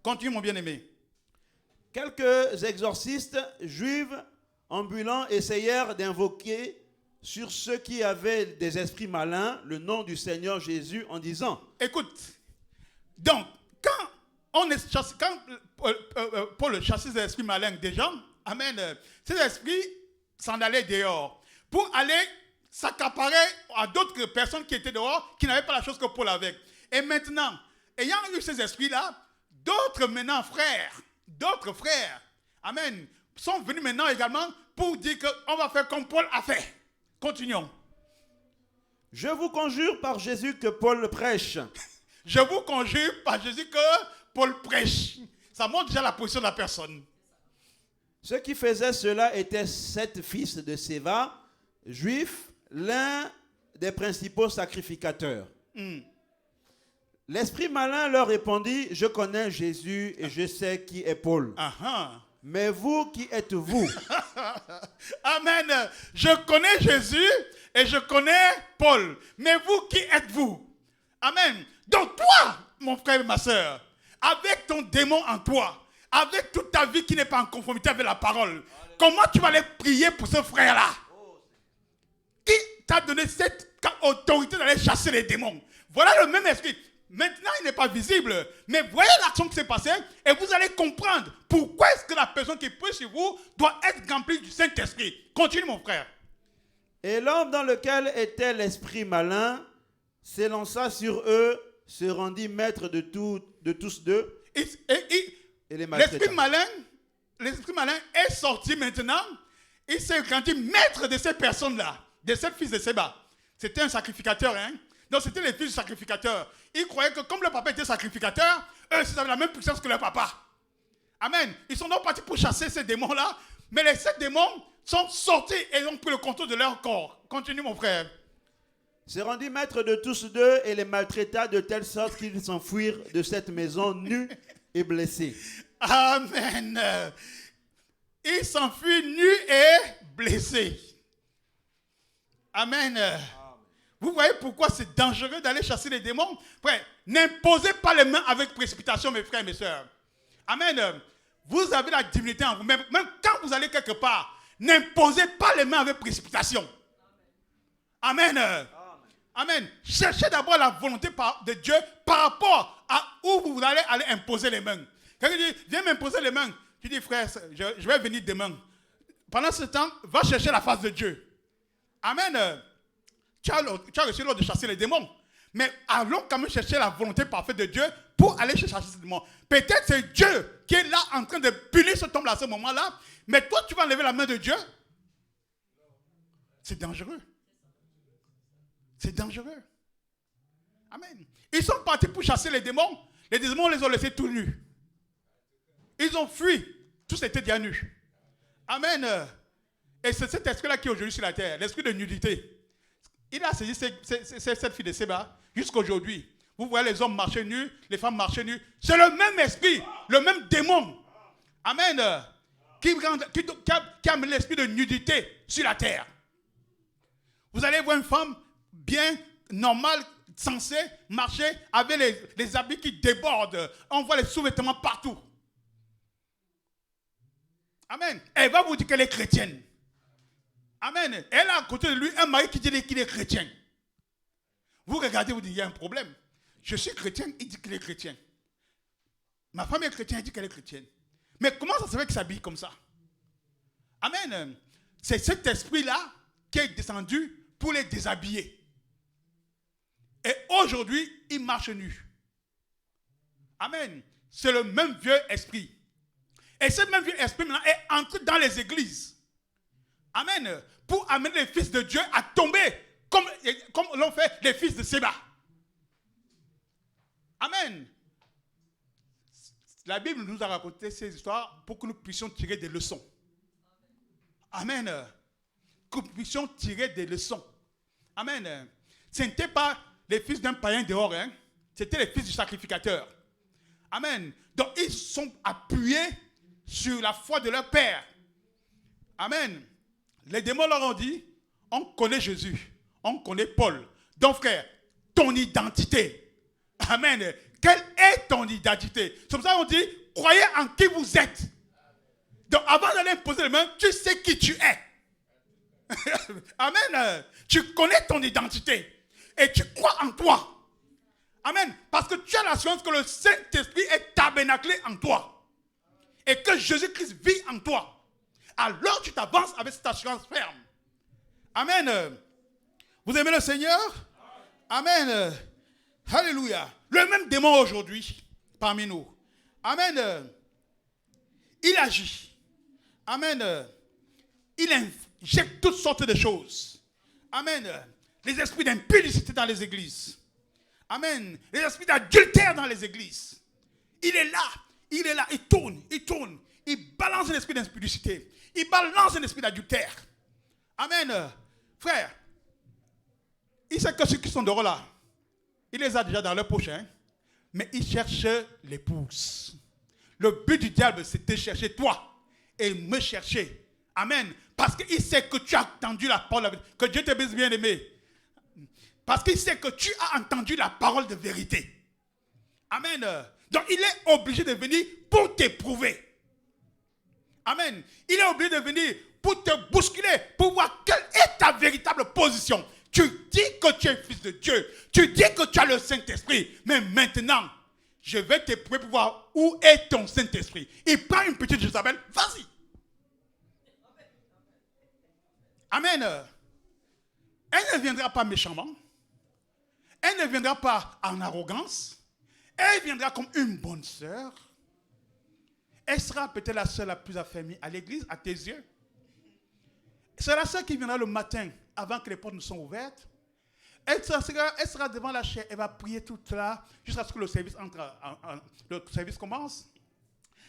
Continue, mon bien-aimé. Quelques exorcistes juifs ambulants essayèrent d'invoquer sur ceux qui avaient des esprits malins le nom du Seigneur Jésus en disant: Écoute, donc, quand Paul chassait les esprits malins des gens, amen, ces esprits s'en allaient dehors pour aller s'accaparer à d'autres personnes qui étaient dehors, qui n'avaient pas la chose que Paul avait. Et maintenant, ayant eu ces esprits-là, d'autres frères, amen, sont venus maintenant également pour dire qu'on va faire comme Paul a fait. Continuons. Je vous conjure par Jésus que Paul prêche. Je vous conjure par Jésus que Paul prêche. Ça montre déjà la position de la personne. Ceux qui faisaient cela étaient 7 fils de Séva, juifs, l'un des principaux sacrificateurs. L'esprit malin leur répondit: je connais Jésus et je sais qui est Paul. Mais vous, qui êtes-vous? Amen. Je connais Jésus et je connais Paul. Mais vous, qui êtes-vous? Amen. Donc toi, mon frère et ma soeur, avec ton démon en toi, avec toute ta vie qui n'est pas en conformité avec la parole, comment tu vas aller prier pour ce frère-là? Qui t'a donné cette autorité d'aller chasser les démons? Voilà le même esprit. Maintenant, il n'est pas visible. Mais voyez l'action qui s'est passée et vous allez comprendre pourquoi est-ce que la personne qui prie sur vous doit être remplie du Saint-Esprit. Continue, mon frère. Et l'homme dans lequel était l'esprit malin s'élança sur eux, se rendit maître de tous deux. Et les l'esprit malin est sorti maintenant. Il s'est rendu maître de ces personnes-là, de ces fils de Séba. C'était un sacrificateur, hein? Donc c'était les fils du sacrificateur. Ils croyaient que comme le papa était sacrificateur, eux, ils avaient la même puissance que leur papa. Amen. Ils sont donc partis pour chasser ces démons-là. Mais les 7 démons sont sortis et ont pris le contrôle de leur corps. Continue, mon frère. Se rendit maître de tous deux et les maltraita de telle sorte qu'ils s'enfuirent de cette maison nus et blessés. Amen. Ils s'enfuient nus et blessés. Amen. Vous voyez pourquoi c'est dangereux d'aller chasser les démons? Frère, n'imposez pas les mains avec précipitation, mes frères et mes sœurs. Amen. Vous avez la divinité en vous. Même quand vous allez quelque part, n'imposez pas les mains avec précipitation. Amen. Amen. Cherchez d'abord la volonté de Dieu par rapport à où vous allez aller imposer les mains. Quelqu'un dit, viens m'imposer les mains. Tu dis, frère, je vais venir demain. Pendant ce temps, va chercher la face de Dieu. Amen. Tu as reçu l'ordre de chasser les démons. Mais allons quand même chercher la volonté parfaite de Dieu pour aller chercher ces démons. Peut-être c'est Dieu qui est là en train de punir cet homme-là à ce moment-là. Mais toi, tu vas enlever la main de Dieu. C'est dangereux. C'est dangereux. Amen. Ils sont partis pour chasser les démons. Les démons les ont laissés tout nus. Ils ont fui. Tous étaient déjà nus. Amen. Et c'est cet esprit-là qui est aujourd'hui sur la terre. L'esprit de nudité. Il a saisi cette fille de Séba jusqu'à aujourd'hui. Vous voyez les hommes marcher nus, les femmes marcher nus. C'est le même esprit, le même démon. Amen. Qui a mis l'esprit de nudité sur la terre. Vous allez voir une femme bien normale, censée marcher avec les habits qui débordent. On voit les sous-vêtements partout. Amen. Elle va vous dire qu'elle est chrétienne. Amen. Elle a à côté de lui un mari qui dit qu'il est chrétien. Vous regardez, vous dites, il y a un problème. Je suis chrétien, il dit qu'il est chrétien. Ma femme est chrétienne, elle dit qu'elle est chrétienne. Mais comment ça se fait qu'il s'habille comme ça? Amen. C'est cet esprit-là qui est descendu pour les déshabiller. Et aujourd'hui, il marche nu. Amen. C'est le même vieux esprit. Et ce même vieux esprit maintenant est entré dans les églises. Amen. Pour amener les fils de Dieu à tomber comme l'ont fait les fils de Séba. Amen. La Bible nous a raconté ces histoires pour que nous puissions tirer des leçons. Amen. Que nous puissions tirer des leçons. Amen. Ce n'était pas les fils d'un païen dehors, hein. C'était les fils du sacrificateur. Amen. Donc ils sont appuyés sur la foi de leur père. Amen. Les démons leur ont dit, on connaît Jésus, on connaît Paul. Donc frère, ton identité. Amen. Quelle est ton identité? C'est pour ça qu'on dit, croyez en qui vous êtes. Donc avant d'aller imposer les mains, tu sais qui tu es. Amen. Tu connais ton identité. Et tu crois en toi. Amen. Parce que tu as l'assurance que le Saint-Esprit est tabernaclé en toi. Et que Jésus-Christ vit en toi. Alors tu t'avances avec cette assurance ferme. Amen. Vous aimez le Seigneur? Amen. Alléluia. Le même démon aujourd'hui parmi nous. Amen. Il agit. Amen. Il injecte toutes sortes de choses. Amen. Les esprits d'impudicité dans les églises. Amen. Les esprits d'adultère dans les églises. Il est là, il tourne. Il balance un esprit d'impudicité. Il balance un esprit d'adultère. Amen. Frère, il sait que ceux qui sont dehors là, il les a déjà dans leur poche, hein? Mais il cherche l'épouse. Le but du diable, c'est de chercher toi et me chercher. Amen. Parce qu'il sait que tu as entendu la parole. Que Dieu te bénisse, bien aimé. Parce qu'il sait que tu as entendu la parole de vérité. Amen. Donc il est obligé de venir pour t'éprouver. Amen. Il est obligé de venir pour te bousculer, pour voir quelle est ta véritable position. Tu dis que tu es fils de Dieu. Tu dis que tu as le Saint-Esprit. Mais maintenant, je vais t'éprouver pour voir où est ton Saint-Esprit. Il prend une petite Jézabel. Vas-y. Amen. Elle ne viendra pas méchamment. Elle ne viendra pas en arrogance. Elle viendra comme une bonne sœur. Elle sera peut-être la sœur la plus affermie à l'église, à tes yeux. C'est la sœur qui viendra le matin avant que les portes ne soient ouvertes. Elle sera devant la chaire. Elle va prier toute là jusqu'à ce que le service le service commence.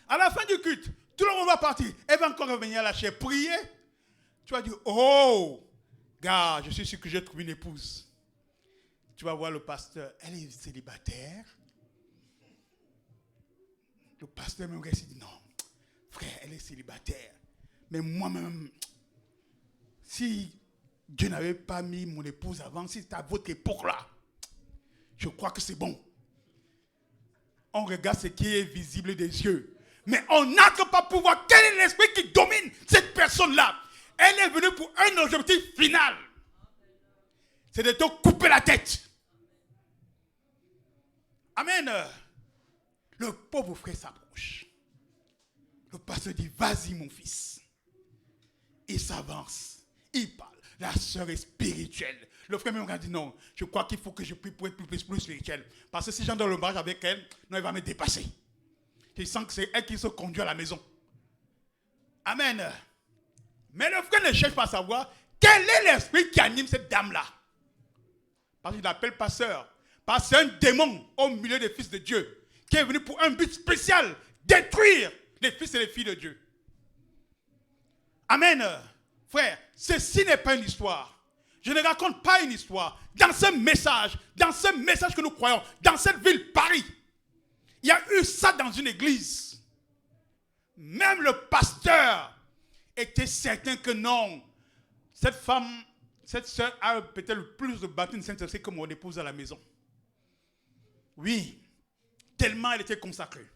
À la fin du culte, tout le monde va partir. Elle va encore revenir à la chaire prier. Tu vas dire, oh, gars, je suis sûr que j'ai trouvé une épouse. Tu vas voir le pasteur, elle est célibataire. Le pasteur même reste dit, non, frère, elle est célibataire. Mais moi-même, si Dieu n'avait pas mis mon épouse avant, si c'était à votre époque-là, je crois que c'est bon. On regarde ce qui est visible des yeux. Mais on n'entre pas pour voir quel est l'esprit qui domine cette personne-là. Elle est venue pour un objectif final. c'est de te couper la tête. Amen. Le pauvre frère s'approche. Le pasteur dit, vas-y mon fils. Il s'avance. Il parle. La sœur est spirituelle. Le frère même a dit, non, je crois qu'il faut que je prie pour être plus spirituel. Parce que si j'entre dans le mariage avec elle, non, elle va me dépasser. Je sens que c'est elle qui se conduit à la maison. Amen. Mais le frère ne cherche pas à savoir quel est l'esprit qui anime cette dame-là. Parce qu'il l'appelle pasteur. Parce que c'est un démon au milieu des fils de Dieu qui est venu pour un but spécial, détruire les fils et les filles de Dieu. Amen. Frère, ceci n'est pas une histoire. Je ne raconte pas une histoire. Dans ce message que nous croyons, dans cette ville, Paris, il y a eu ça dans une église. Même le pasteur était certain que non. Cette femme, cette soeur a peut-être le plus de baptême de Saint-Esprit que mon épouse à la maison. Oui, tellement elle était consacrée.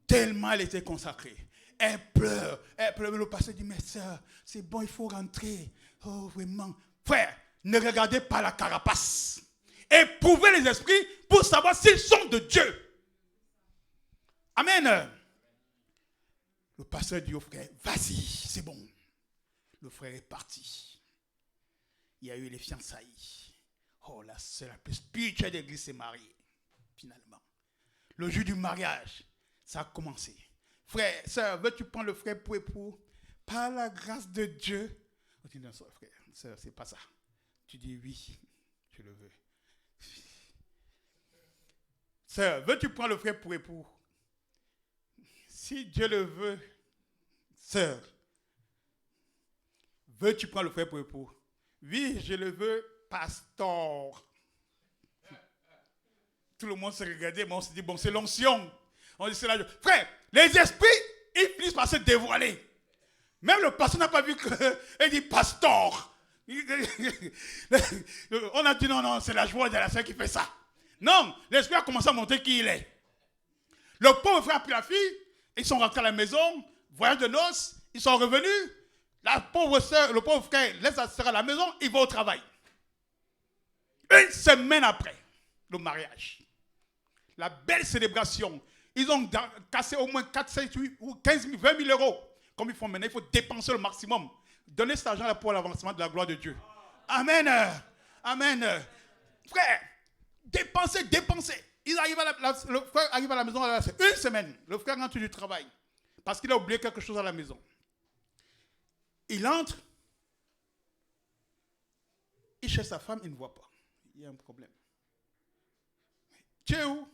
Tellement elle était consacrée. Elle pleure. Le pasteur dit, mais sœur, c'est bon, il faut rentrer. Oh, vraiment. Frère, ne regardez pas la carapace. Éprouvez les esprits pour savoir s'ils sont de Dieu. Amen. Le pasteur dit au frère, vas-y, c'est bon. Le frère est parti. Il y a eu les fiançailles. Oh, la sœur la plus spirituelle de l'église s'est mariée, finalement. Le jour du mariage, ça a commencé. Frère, sœur, veux-tu prendre le frère pour époux? Par la grâce de Dieu. On dit non, frère, sœur, c'est pas ça. Tu dis oui, je le veux. Sœur, veux-tu prendre le frère pour époux? Si Dieu le veut, sœur, veux-tu prendre le frère pour époux? Oui, je le veux, pasteur. Tout le monde se regardait, mais on se dit, bon, c'est l'onction. On dit, c'est la joie. Frère, les esprits, ils finissent par se dévoiler. Même le pasteur n'a pas vu qu'il dit pasteur. On a dit, non, c'est la joie de la sœur qui fait ça. Non, l'esprit a commencé à montrer qui il est. Le pauvre frère a pris la fille, ils sont rentrés à la maison, voyage de noces, ils sont revenus. La pauvre sœur, le pauvre frère laisse sa sœur à la maison, il va au travail. Une semaine après le mariage, la belle célébration, ils ont cassé au moins 4, 7, 8 ou 15 000, 20 000 euros. Comme ils font maintenant, il faut dépenser le maximum. Donner cet argent-là pour l'avancement de la gloire de Dieu. Amen. Amen. Frère, dépensez. Le frère arrive à la maison, une semaine. Le frère rentre du travail. Parce qu'il a oublié quelque chose à la maison. Il entre. Il cherche sa femme, il ne voit pas. Il y a un problème. Tu es où?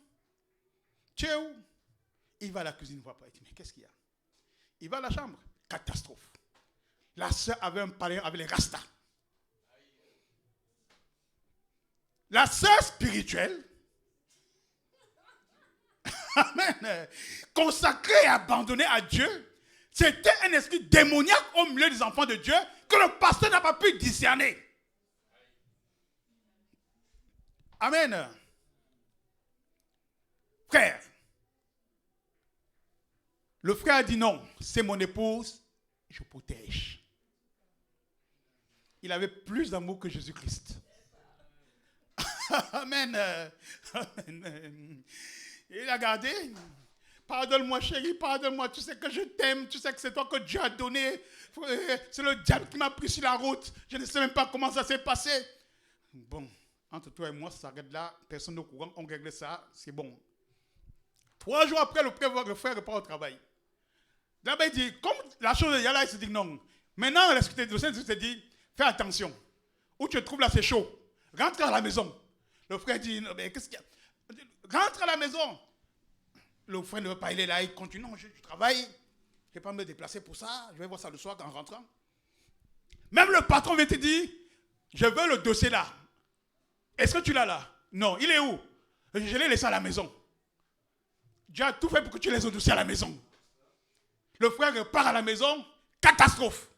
Il va à la cuisine, il ne voit pas. Il dit, mais qu'est-ce qu'il y a? Il va à la chambre. Catastrophe. La sœur avait un palais avec les rastas. La sœur spirituelle, amen, consacrée et abandonnée à Dieu, c'était un esprit démoniaque au milieu des enfants de Dieu que le pasteur n'a pas pu discerner. Amen. Frère, le frère a dit non, c'est mon épouse, je protège. Il avait plus d'amour que Jésus-Christ. Amen. Amen. Il a gardé. Pardonne-moi chérie, pardonne-moi, tu sais que je t'aime, tu sais que c'est toi que Dieu a donné. C'est le diable qui m'a pris sur la route. Je ne sais même pas comment ça s'est passé. Bon, entre toi et moi, ça s'arrête là. Personne n'est au courant, on règle ça, c'est bon. 3 jours après, le frère repart au travail. D'abord, il dit, comme la chose est là, il se dit non. Maintenant, le Saint-Esprit se dit, fais attention. Où tu te trouves là, c'est chaud. Rentre à la maison. Le frère dit, non, mais qu'est-ce qu'il y a? Rentre à la maison. Le frère ne veut pas, il est là, il continue. Non, je travaille. Je ne vais pas me déplacer pour ça. Je vais voir ça le soir en rentrant. Même le patron vient te dire, je veux le dossier là. Est-ce que tu l'as là? Non, il est où? Je l'ai laissé à la maison. Dieu a tout fait pour que tu laisses le dossier à la maison. Le frère repart à la maison, catastrophe.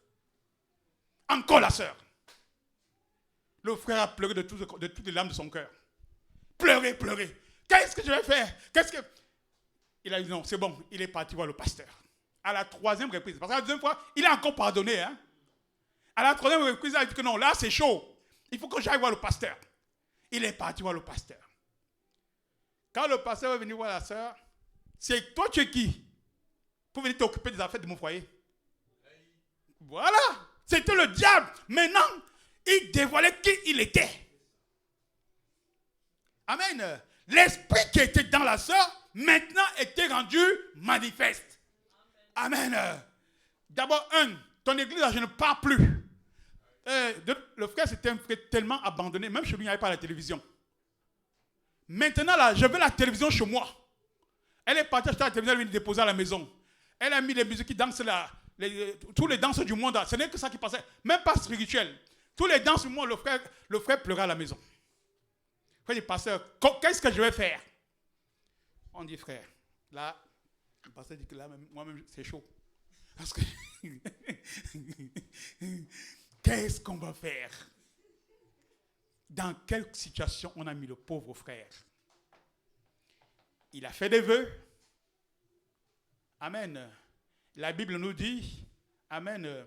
Encore la sœur. Le frère a pleuré de toutes les larmes de son cœur. Pleurer. Qu'est-ce que je vais faire? Il a dit non, c'est bon, il est parti voir le pasteur. À la 3e reprise, parce que la 2e fois, il a encore pardonné. Hein? À la 3e reprise, il a dit que non, là c'est chaud. Il faut que j'aille voir le pasteur. Il est parti voir le pasteur. Quand le pasteur est venu voir la sœur, c'est toi tu es qui pour venir t'occuper des affaires de mon foyer? Voilà, c'était le diable. Maintenant, il dévoilait qui il était. Amen. L'esprit qui était dans la sœur, maintenant était rendu manifeste. Amen. D'abord, ton église, je ne parle plus. Le frère, c'était un frère tellement abandonné, même chez lui, il n'y avait pas la télévision. Maintenant, là, je veux la télévision chez moi. Elle est partie acheter la télévision, elle vient déposer à la maison. Elle a mis les musiques qui dansent là, tous les danses du monde. Là. Ce n'est que ça qui passait, même pas spirituel. Tous les danses du monde, le frère pleurait à la maison. Le frère dit, pasteur, qu'est-ce que je vais faire? On dit, frère, là, le pasteur dit que là, moi-même, c'est chaud. Parce que, qu'est-ce qu'on va faire? Dans quelle situation on a mis le pauvre frère? Il a fait des vœux. Amen. La Bible nous dit, amen,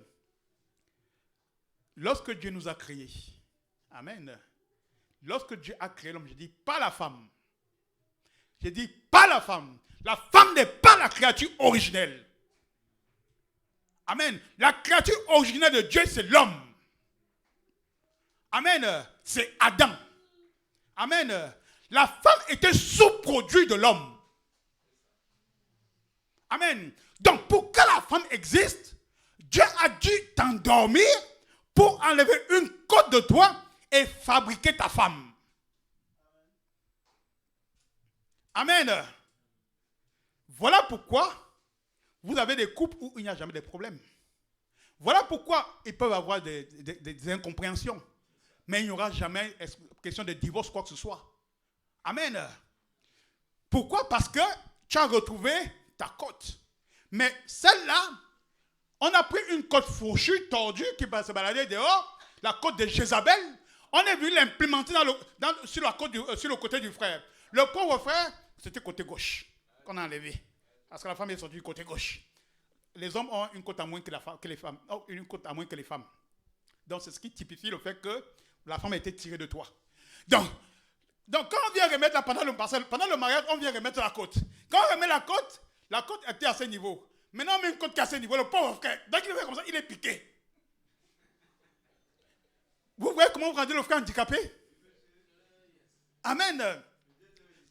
lorsque Dieu nous a créés, amen, lorsque Dieu a créé l'homme, je dis pas la femme. Je dis pas la femme. La femme n'est pas la créature originelle. Amen. La créature originelle de Dieu, c'est l'homme. Amen. C'est Adam. Amen. La femme était sous-produit de l'homme. Amen. Donc, pour que la femme existe, Dieu a dû t'endormir pour enlever une côte de toi et fabriquer ta femme. Amen. Voilà pourquoi vous avez des couples où il n'y a jamais de problème. Voilà pourquoi ils peuvent avoir des incompréhensions. Mais il n'y aura jamais question de divorce, quoi que ce soit. Amen. Pourquoi? Parce que tu as retrouvé ta côte. Mais celle-là, on a pris une côte fourchue, tordue, qui va se balader dehors, la côte de Jézabel. On est venu l'implémenter sur le côté du frère. Le pauvre frère, c'était côté gauche qu'on a enlevé. Parce que la femme est sortie du côté gauche. Les hommes ont une côte à moins que les femmes. Une côte à moins que les femmes. Donc c'est ce qui typifie le fait que la femme a été tirée de toi. Donc quand on vient remettre là, pendant le mariage, on vient remettre la côte. Quand on remet la côte était à ce niveau. Maintenant, on met une côte qui est à ce niveau. Le pauvre frère, dès qu'il fait comme ça, il est piqué. Vous voyez comment vous rendez le frère handicapé? Amen.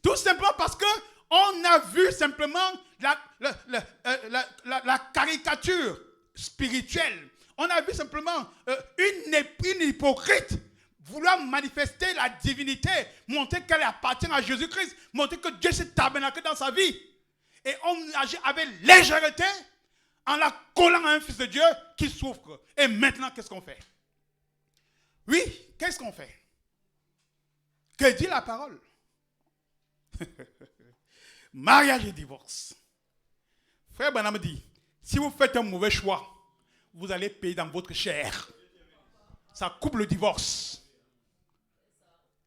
Tout simplement parce qu'on a vu simplement la caricature spirituelle. On a vu simplement une hypocrite vouloir manifester la divinité, montrer qu'elle appartient à Jésus-Christ, montrer que Dieu s'est tabernacle dans sa vie. Et on agit avec légèreté en la collant à un fils de Dieu qui souffre. Et maintenant, qu'est-ce qu'on fait? Oui, qu'est-ce qu'on fait? Que dit la parole? Mariage et divorce. Frère Branham dit, si vous faites un mauvais choix, vous allez payer dans votre chair. Ça coupe le divorce.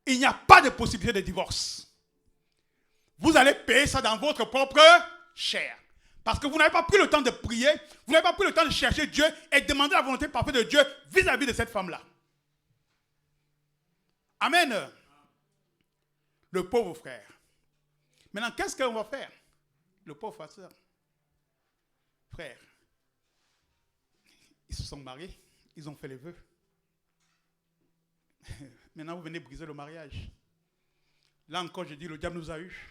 Il n'y a pas de possibilité de divorce. Vous allez payer ça dans votre propre chair. Parce que vous n'avez pas pris le temps de prier, vous n'avez pas pris le temps de chercher Dieu et demander la volonté parfaite de Dieu vis-à-vis de cette femme-là. Amen. Le pauvre frère. Maintenant, qu'est-ce qu'on va faire? Le pauvre frère. Frère, ils se sont mariés, ils ont fait les vœux. Maintenant, vous venez briser le mariage. Là encore, je dis, le diable nous a eu.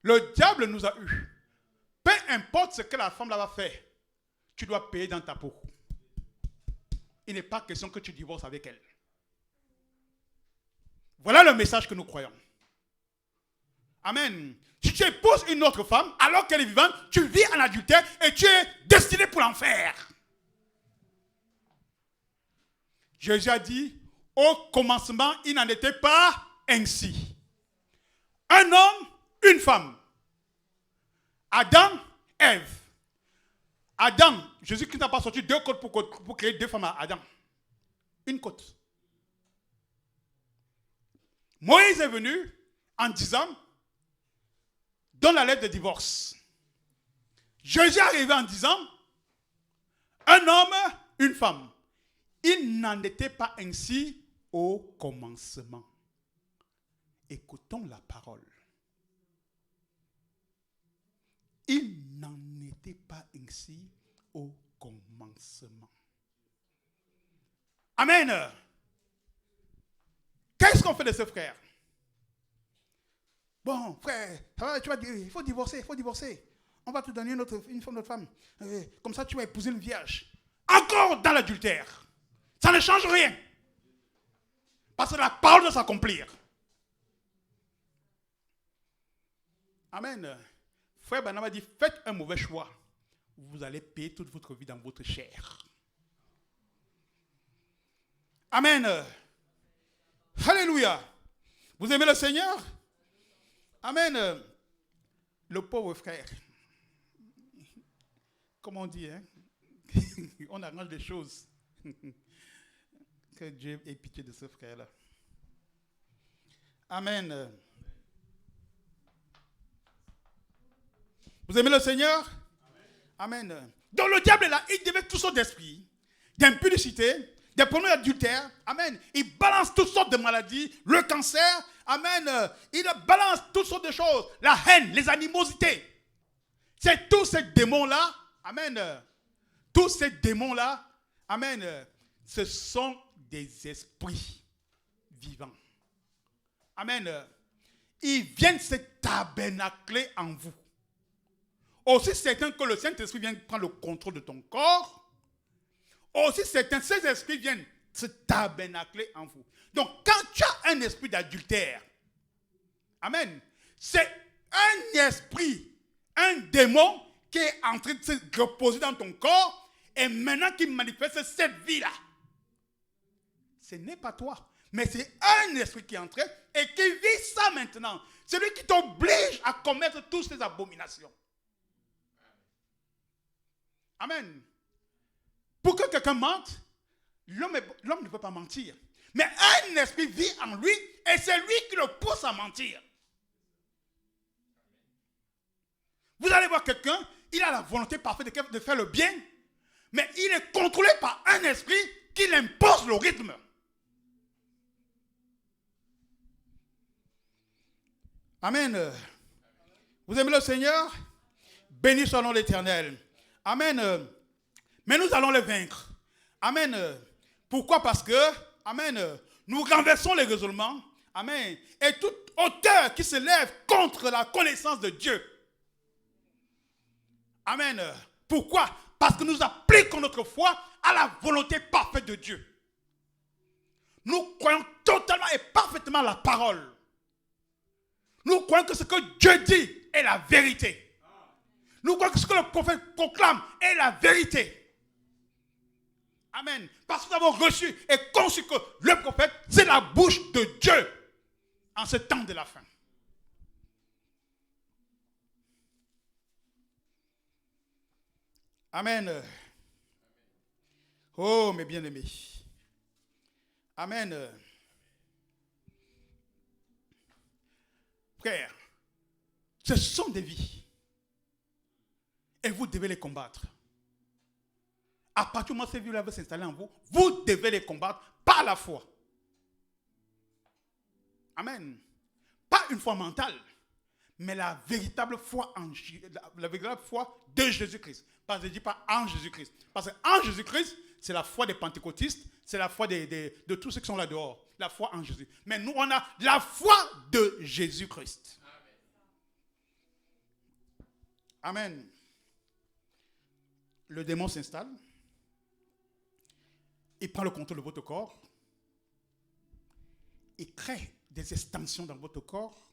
Le diable nous a eu. Peu importe ce que la femme là va faire, tu dois payer dans ta peau. Il n'est pas question que tu divorces avec elle. Voilà le message que nous croyons. Amen. Si tu épouses une autre femme, alors qu'elle est vivante, tu vis en adultère et tu es destiné pour l'enfer. Jésus a dit, au commencement, il n'en était pas ainsi. Un homme, une femme. Adam, Ève. Adam, Jésus-Christ n'a pas sorti deux côtes pour créer deux femmes à Adam. Une côte. Moïse est venu en disant, donne la lettre de divorce. Jésus est arrivé en disant, un homme, une femme. Il n'en était pas ainsi au commencement. Écoutons la parole. Il n'en était pas ainsi au commencement. Amen. Qu'est-ce qu'on fait de ce frère? Bon, frère, tu vas dire, il faut divorcer. On va te donner une femme, notre femme. Comme ça, tu vas épouser une vierge. Encore dans l'adultère. Ça ne change rien. Parce que la parole doit s'accomplir. Amen. Frère Branham a dit, faites un mauvais choix. Vous allez payer toute votre vie dans votre chair. Amen. Alléluia. Vous aimez le Seigneur? Amen. Le pauvre frère. Comment on dit, hein? On arrange des choses. Que Dieu ait pitié de ce frère-là. Amen. Vous aimez le Seigneur? Amen. Donc le diable est là, il devait toutes sortes d'esprits, d'impudicité, des problèmes d'adultère. Amen. Il balance toutes sortes de maladies, le cancer. Amen. Il balance toutes sortes de choses. La haine, les animosités. C'est tous ces démons-là. Amen. Tous ces démons-là. Amen. Ce sont des esprits vivants. Amen. Ils viennent se tabernacler en vous. Aussi certain que le Saint-Esprit vient prendre le contrôle de ton corps, aussi certain ces esprits viennent se tabernacler en vous. Donc, quand tu as un esprit d'adultère, amen, c'est un esprit, un démon qui est en train de se reposer dans ton corps et maintenant qui manifeste cette vie-là. Ce n'est pas toi, mais c'est un esprit qui est entré et qui vit ça maintenant. C'est lui qui t'oblige à commettre toutes ces abominations. Amen. Pour que quelqu'un mente, l'homme ne peut pas mentir. Mais un esprit vit en lui et c'est lui qui le pousse à mentir. Vous allez voir quelqu'un, il a la volonté parfaite de faire le bien, mais il est contrôlé par un esprit qui l'impose le rythme. Amen. Vous aimez le Seigneur? Béni soit le nom de l'Éternel. Amen. Mais nous allons les vaincre. Amen. Pourquoi? Parce que, amen, nous renversons les raisonnements. Amen. Et toute hauteur qui se lève contre la connaissance de Dieu. Amen. Pourquoi? Parce que nous appliquons notre foi à la volonté parfaite de Dieu. Nous croyons totalement et parfaitement la parole. Nous croyons que ce que Dieu dit est la vérité. Nous croyons que ce que le prophète proclame est la vérité. Amen. Parce que nous avons reçu et conçu que le prophète, c'est la bouche de Dieu en ce temps de la fin. Amen. Oh, mes bien-aimés. Amen. Frère, ce sont des vies. Et vous devez les combattre. À partir du moment où ces vies-là vont s'installer en vous, vous devez les combattre par la foi. Amen. Pas une foi mentale, mais la véritable foi de Jésus-Christ. Parce que je ne dis pas en Jésus-Christ. Parce qu'en Jésus-Christ, c'est la foi des pentecôtistes, c'est la foi de tous ceux qui sont là dehors. La foi en Jésus. Mais nous, on a la foi de Jésus-Christ. Amen. Le démon s'installe. Il prend le contrôle de votre corps. Il crée des extensions dans votre corps.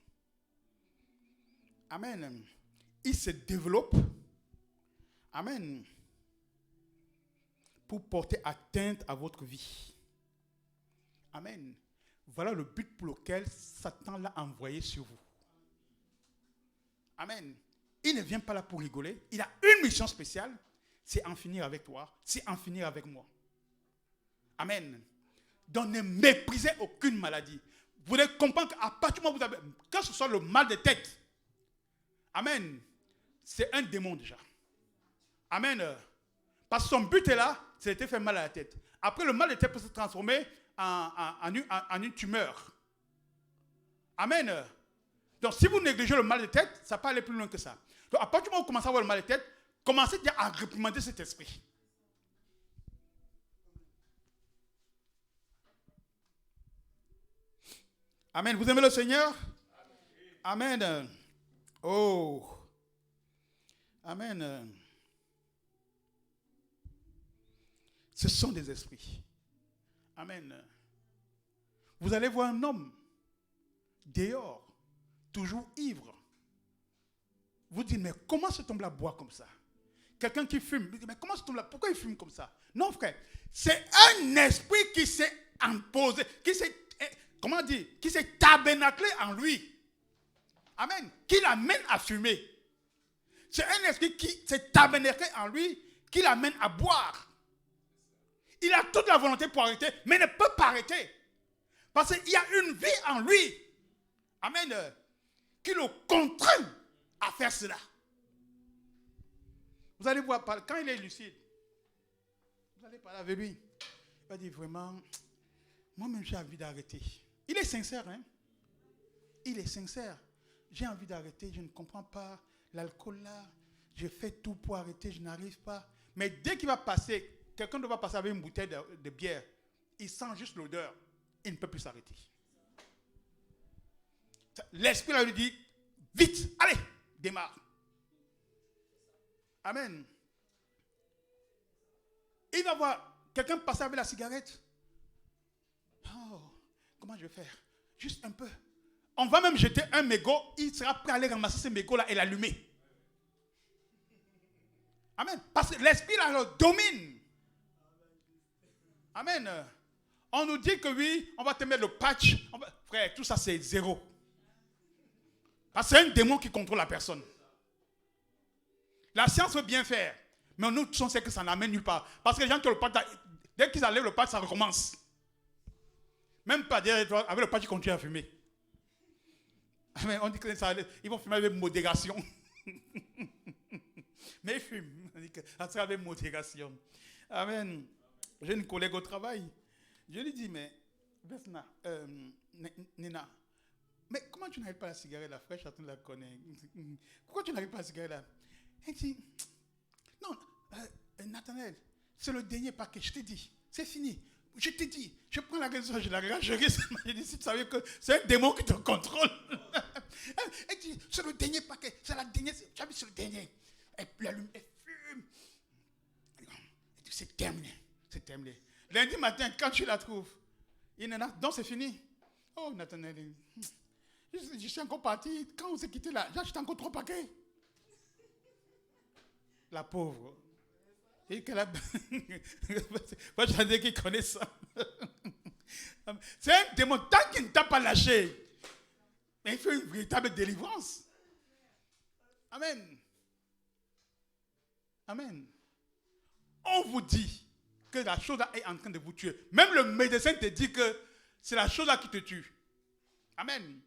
Amen. Il se développe. Amen. Pour porter atteinte à votre vie. Amen. Voilà le but pour lequel Satan l'a envoyé sur vous. Amen. Il ne vient pas là pour rigoler. Il a une mission spéciale. C'est en finir avec toi. C'est en finir avec moi. Amen. Donc ne méprisez aucune maladie. Vous devez comprendre qu'à partir du moment où vous avez, que ce soit le mal de tête, amen, c'est un démon déjà. Amen. Parce que son but est là, c'est de te faire mal à la tête. après le mal de tête peut se transformer en une tumeur. Amen. Donc si vous négligez le mal de tête, ça peut aller plus loin que ça. Donc à partir du moment où vous commencez à avoir le mal de tête, commencez déjà à réprimander cet esprit. Amen. Vous aimez le Seigneur? Amen. Oh. Amen. Ce sont des esprits. Amen. Vous allez voir un homme dehors, toujours ivre. Vous dites, mais comment cet homme-là boit comme ça? Quelqu'un qui fume, vous dites, mais comment cet homme-là, pourquoi il fume comme ça? Non, frère, c'est un esprit qui s'est imposé, qui s'est tabernaclé en lui. Amen. Qui l'amène à fumer. C'est un esprit qui s'est tabernaclé en lui, qui l'amène à boire. Il a toute la volonté pour arrêter, mais ne peut pas arrêter. Parce qu'il y a une vie en lui. Amen. Qui le contraint à faire cela. Vous allez voir, quand il est lucide, vous allez parler avec lui. Il va dire vraiment, moi-même j'ai envie d'arrêter. Il est sincère, hein? Il est sincère. J'ai envie d'arrêter, je ne comprends pas l'alcool là. Je fais tout pour arrêter, je n'arrive pas. Mais dès qu'il va passer, quelqu'un va passer avec une bouteille de bière, il sent juste l'odeur, il ne peut plus s'arrêter. L'esprit là lui dit, vite, allez, démarre. Amen. Il va voir quelqu'un passer avec la cigarette. Oh, comment je vais faire? Juste un peu. On va même jeter un mégot, il sera prêt à aller ramasser ce mégot-là et l'allumer. Amen. Parce que l'esprit là le domine. Amen. On nous dit que oui, on va te mettre le patch. Frère, tout ça c'est zéro. Parce que c'est un démon qui contrôle la personne. La science veut bien faire. Mais nous, on sait que ça n'amène nulle part. Parce que les gens qui ont le patch, dès qu'ils enlèvent le patch, ça recommence. Même pas dire, avec le patch, ils continuent à fumer. Amen. On dit que ça, ils vont fumer avec modération. Mais ils fument. On dit que ça sera avec modération. Amen. J'ai une collègue au travail. Je lui dis, mais Vesna, Nina, mais comment tu n'arrives pas à la cigarette là, frère, chacun la connaît. Pourquoi tu n'arrives pas à la cigarette là? Elle dit, non, Nathanaël, c'est le dernier paquet, je t'ai dit, c'est fini. Je t'ai dit, je prends la raison, je la regarde, je risque. Je dis, si tu savais que c'est un démon qui te contrôle. Elle dit, c'est le dernier paquet, c'est la dernière, tu as vu, c'est le dernier. Elle allume, elle fume. Elle dit, c'est terminé, c'est terminé. Lundi matin, quand tu la trouves, il y en a, donc c'est fini. Oh, Nathanaël, je suis encore parti. Quand on s'est quitté là, j'achète encore 3 paquets. La pauvre. Et qu'elle a... Moi, j'en ai qui connaissent ça. C'est un démon. Tant qu'il ne t'a pas lâché, mais il fait une véritable délivrance. Amen. Amen. On vous dit que la chose là est en train de vous tuer. Même le médecin te dit que c'est la chose là qui te tue. Amen.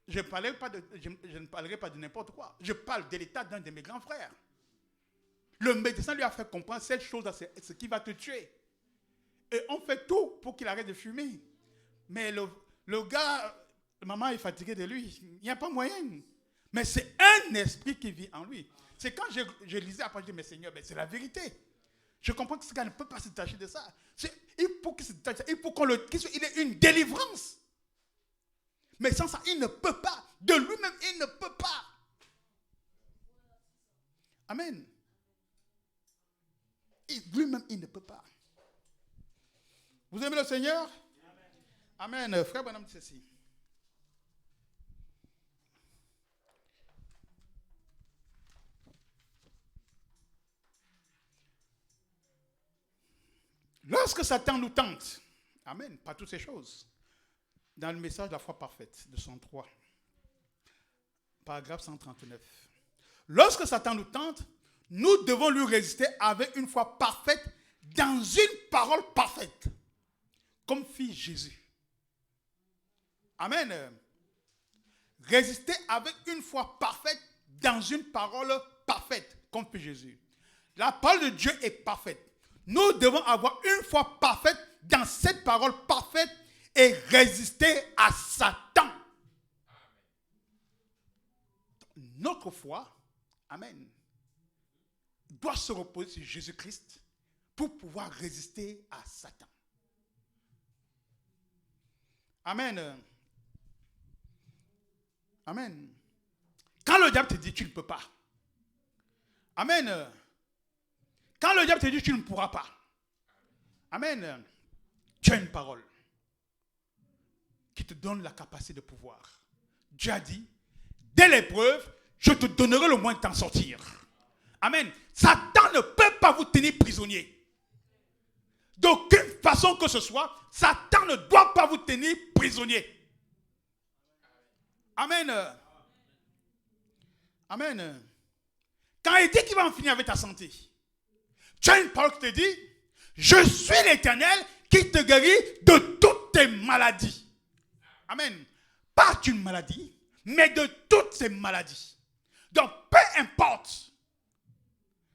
Je ne parlerai pas de n'importe quoi. Je parle de l'état d'un de mes grands frères. Le médecin lui a fait comprendre cette chose-là, c'est ce qui va te tuer. Et on fait tout pour qu'il arrête de fumer. Mais le gars, maman est fatiguée de lui. Il n'y a pas moyen. Mais c'est un esprit qui vit en lui. C'est quand je lisais après, je dis, mais Seigneur, c'est la vérité. Je comprends que ce gars ne peut pas se détacher de ça. Il faut qu'il se détache, il faut qu'il ait une délivrance. Mais sans ça, il ne peut pas. De lui-même, il ne peut pas. Amen. Lui-même, il ne peut pas. Vous aimez le Seigneur? Amen. Amen. Frère Branham dit ceci. Lorsque Satan nous tente, amen, pas toutes ces choses, dans le message de la foi parfaite de 103, paragraphe 139. Lorsque Satan nous tente, nous devons lui résister avec une foi parfaite dans une parole parfaite, comme fit Jésus. Amen. Résister avec une foi parfaite dans une parole parfaite, comme fit Jésus. La parole de Dieu est parfaite. Nous devons avoir une foi parfaite dans cette parole parfaite et résister à Satan. Notre foi, amen, doit se reposer sur Jésus-Christ pour pouvoir résister à Satan. Amen. Amen. Quand le diable te dit tu ne peux pas. Amen. Quand le diable te dit tu ne pourras pas. Amen. Tu as une parole qui te donne la capacité de pouvoir. Dieu a dit, dès l'épreuve, je te donnerai le moyen de t'en sortir. Amen. Satan ne peut pas vous tenir prisonnier. D'aucune façon que ce soit, Satan ne doit pas vous tenir prisonnier. Amen. Amen. Quand il dit qu'il va en finir avec ta santé, tu as une parole qui te dit, je suis l'Éternel qui te guérit de toutes tes maladies. Amen. Pas d'une maladie, mais de toutes ces maladies. Donc, peu importe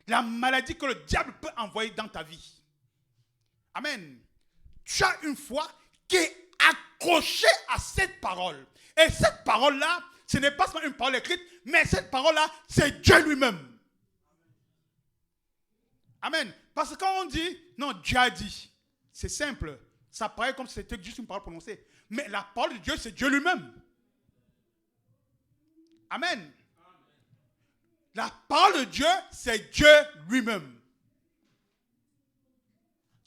la maladie que le diable peut envoyer dans ta vie. Amen. Tu as une foi qui est accrochée à cette parole. Et cette parole-là, ce n'est pas seulement une parole écrite, mais cette parole-là, c'est Dieu lui-même. Amen. Parce que quand on dit, non, Dieu a dit, c'est simple. Ça paraît comme si c'était juste une parole prononcée. Mais la parole de Dieu, c'est Dieu lui-même. Amen. La parole de Dieu, c'est Dieu lui-même.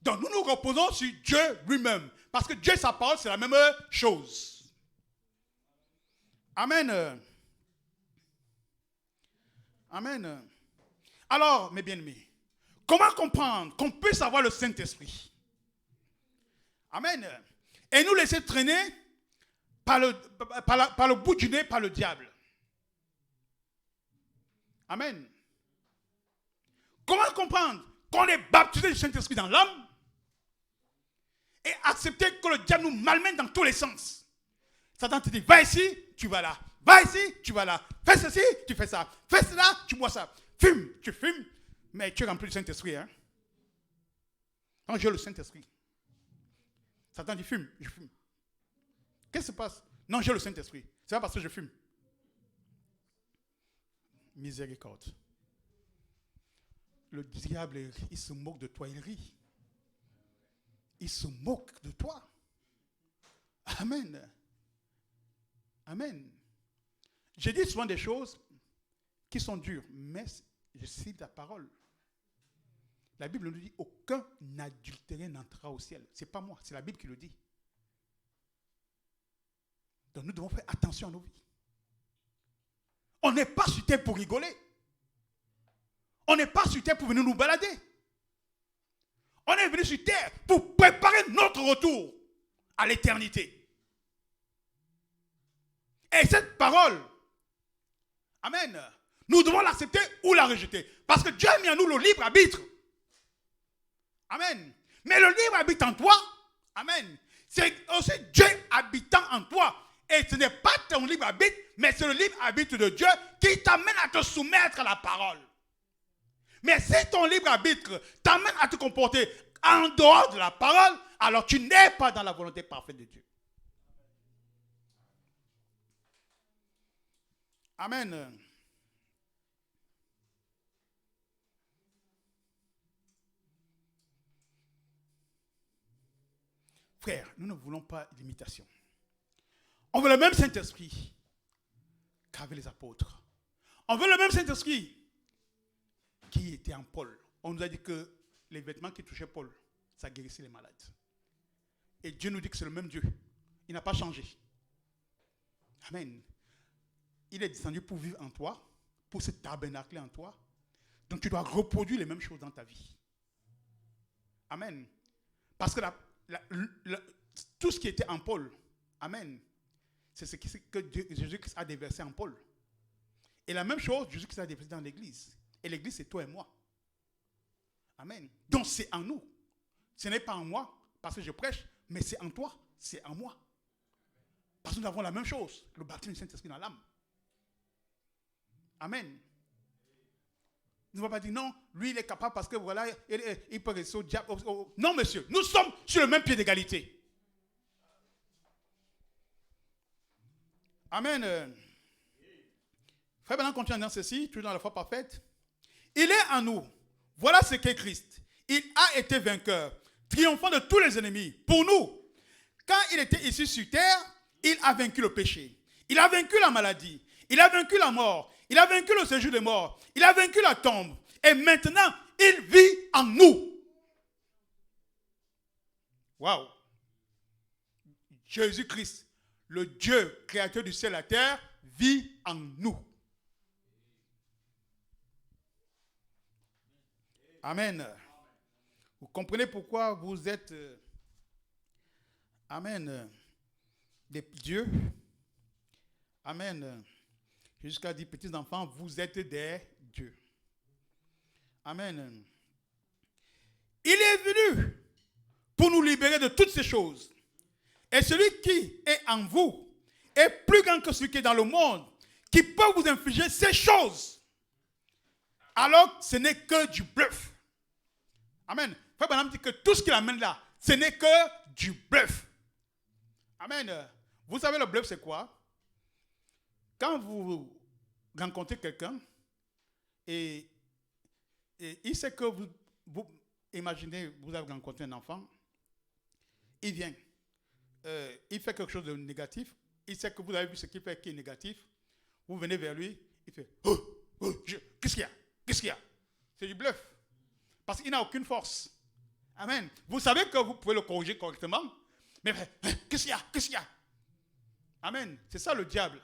Donc nous nous reposons sur Dieu lui-même. Parce que Dieu et sa parole, c'est la même chose. Amen. Amen. Alors, mes bien-aimés, comment comprendre qu'on puisse avoir le Saint-Esprit? Amen. Et nous laisser traîner par le bout du nez par le diable. Amen. Comment comprendre qu'on est baptisé du Saint-Esprit dans l'âme et accepter que le diable nous malmène dans tous les sens? Satan te dit, va ici, tu vas là. Va ici, tu vas là. Fais ceci, tu fais ça. Fais cela, tu bois ça. Fume, tu fumes, mais tu es rempli du Saint-Esprit. Hein? Quand j'ai le Saint-Esprit, Satan dit, fume, je fume. Qu'est-ce qui se passe? Non, j'ai le Saint-Esprit. C'est pas parce que je fume. Miséricorde. Le diable, il se moque de toi, il rit. Il se moque de toi. Amen. Amen. J'ai dit souvent des choses qui sont dures, mais je cite la parole. La Bible nous dit, aucun adultéré n'entrera au ciel. Ce n'est pas moi, c'est la Bible qui le dit. Donc nous devons faire attention à nos vies. On n'est pas sur terre pour rigoler. On n'est pas sur terre pour venir nous balader. On est venu sur terre pour préparer notre retour à l'éternité. Et cette parole, amen, nous devons l'accepter ou la rejeter. Parce que Dieu a mis en nous le libre arbitre. Amen. Mais le libre arbitre en toi, amen, c'est aussi Dieu habitant en toi. Et ce n'est pas ton libre arbitre, mais c'est le libre arbitre de Dieu qui t'amène à te soumettre à la parole. Mais si ton libre arbitre t'amène à te comporter en dehors de la parole, alors tu n'es pas dans la volonté parfaite de Dieu. Amen. Frère, nous ne voulons pas d'imitation. On veut le même Saint-Esprit qu'avaient les apôtres. On veut le même Saint-Esprit qui était en Paul. On nous a dit que les vêtements qui touchaient Paul, ça guérissait les malades. Et Dieu nous dit que c'est le même Dieu. Il n'a pas changé. Amen. Il est descendu pour vivre en toi, pour se tabernacler en toi. Donc tu dois reproduire les mêmes choses dans ta vie. Amen. Parce que tout ce qui était en Paul, amen, c'est ce que Jésus-Christ a déversé en Paul. Et la même chose, Jésus-Christ a déversé dans l'Église. Et l'Église, c'est toi et moi. Amen. Donc c'est en nous. Ce n'est pas en moi, parce que je prêche, mais c'est en toi, c'est en moi. Parce que nous avons la même chose, le baptême du Saint-Esprit dans l'âme. Amen. ne va pas dire non, lui il est capable parce que voilà, il peut rester au diable. Non, monsieur, nous sommes sur le même pied d'égalité. Amen. Frère Branham continue dans ceci, toujours dans la foi parfaite. Il est en nous. Voilà ce qu'est Christ. Il a été vainqueur, triomphant de tous les ennemis. Pour nous, quand il était ici sur terre, il a vaincu le péché. Il a vaincu la maladie. Il a vaincu la mort. Il a vaincu le séjour des morts. Il a vaincu la tombe. Et maintenant, il vit en nous. Waouh! Jésus-Christ, le Dieu créateur du ciel et de la terre, vit en nous. Amen. Vous comprenez pourquoi vous êtes, amen, des dieux. Amen. Jusqu'à dire, petits enfants, vous êtes des dieux. Amen. Il est venu pour nous libérer de toutes ces choses. Et celui qui est en vous est plus grand que celui qui est dans le monde, qui peut vous infliger ces choses. Alors, ce n'est que du bluff. Amen. Frère Branham dit que tout ce qu'il amène là, ce n'est que du bluff. Amen. Vous savez, le bluff, c'est quoi? Quand vous rencontrez quelqu'un et il sait que vous imaginez, vous avez rencontré un enfant, il vient, il fait quelque chose de négatif, il sait que vous avez vu ce qu'il fait qui est négatif, vous venez vers lui, il fait qu'est-ce qu'il y a? Qu'est-ce qu'il y a? C'est du bluff. Parce qu'il n'a aucune force. Amen. Vous savez que vous pouvez le corriger correctement, mais qu'est-ce qu'il y a? Qu'est-ce qu'il y a? Amen. C'est ça le diable.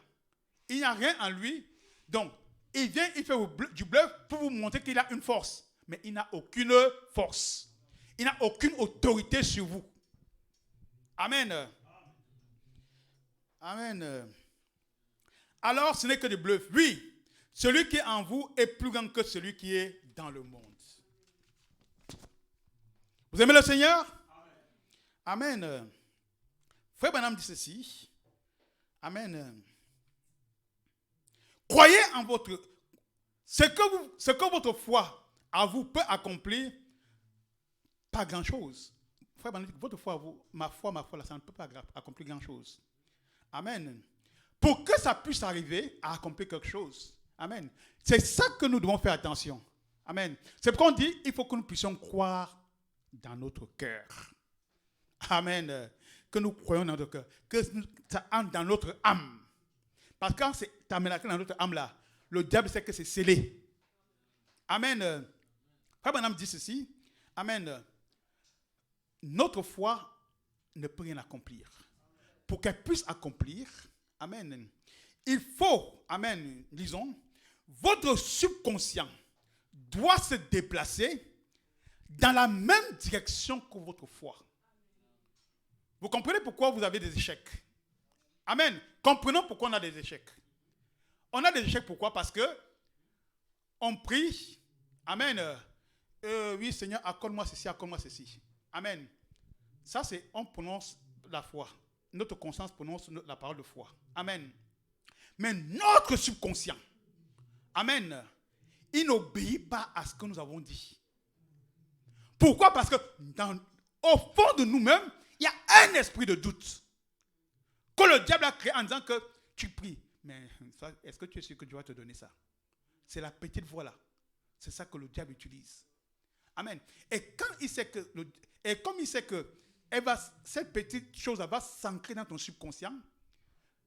Il n'y a rien en lui. Donc, il vient, il fait du bluff pour vous montrer qu'il a une force. Mais il n'a aucune force. Il n'a aucune autorité sur vous. Amen. Amen. Alors, ce n'est que du bluff. Oui, celui qui est en vous est plus grand que celui qui est dans le monde. Vous aimez le Seigneur? Amen. Amen. Frère Branham dit ceci. Amen. Croyez en votre... Ce que votre foi à vous peut accomplir, pas grand-chose. Frère Branham dit que votre foi à vous, ma foi, là, ça ne peut pas accomplir grand-chose. Amen. Pour que ça puisse arriver à accomplir quelque chose. Amen. C'est ça que nous devons faire attention. Amen. C'est pourquoi on dit il faut que nous puissions croire dans notre cœur. Amen. Que nous croyons dans notre cœur. Que ça entre dans notre âme. Parce que quand c'est amené dans notre âme là, le diable sait que c'est scellé. Amen. Frère Branham dit ceci. Amen. Notre foi ne peut rien accomplir. Pour qu'elle puisse accomplir, amen, il faut, amen, disons, votre subconscient doit se déplacer dans la même direction que votre foi. Vous comprenez pourquoi vous avez des échecs? Amen. Comprenons pourquoi on a des échecs. On a des échecs pourquoi? Parce que on prie. Amen. Oui, Seigneur, accorde-moi ceci, accorde-moi ceci. Amen. Ça, c'est on prononce la foi. Notre conscience prononce la parole de foi. Amen. Mais notre subconscient, amen, il n'obéit pas à ce que nous avons dit. Pourquoi? Parce que au fond de nous-mêmes, il y a un esprit de doute que le diable a créé en disant que tu pries. Mais est-ce que tu es sûr que Dieu va te donner ça? C'est la petite voix là. C'est ça que le diable utilise. Amen. Et quand il sait que, comme il sait que cette petite chose va s'ancrer dans ton subconscient,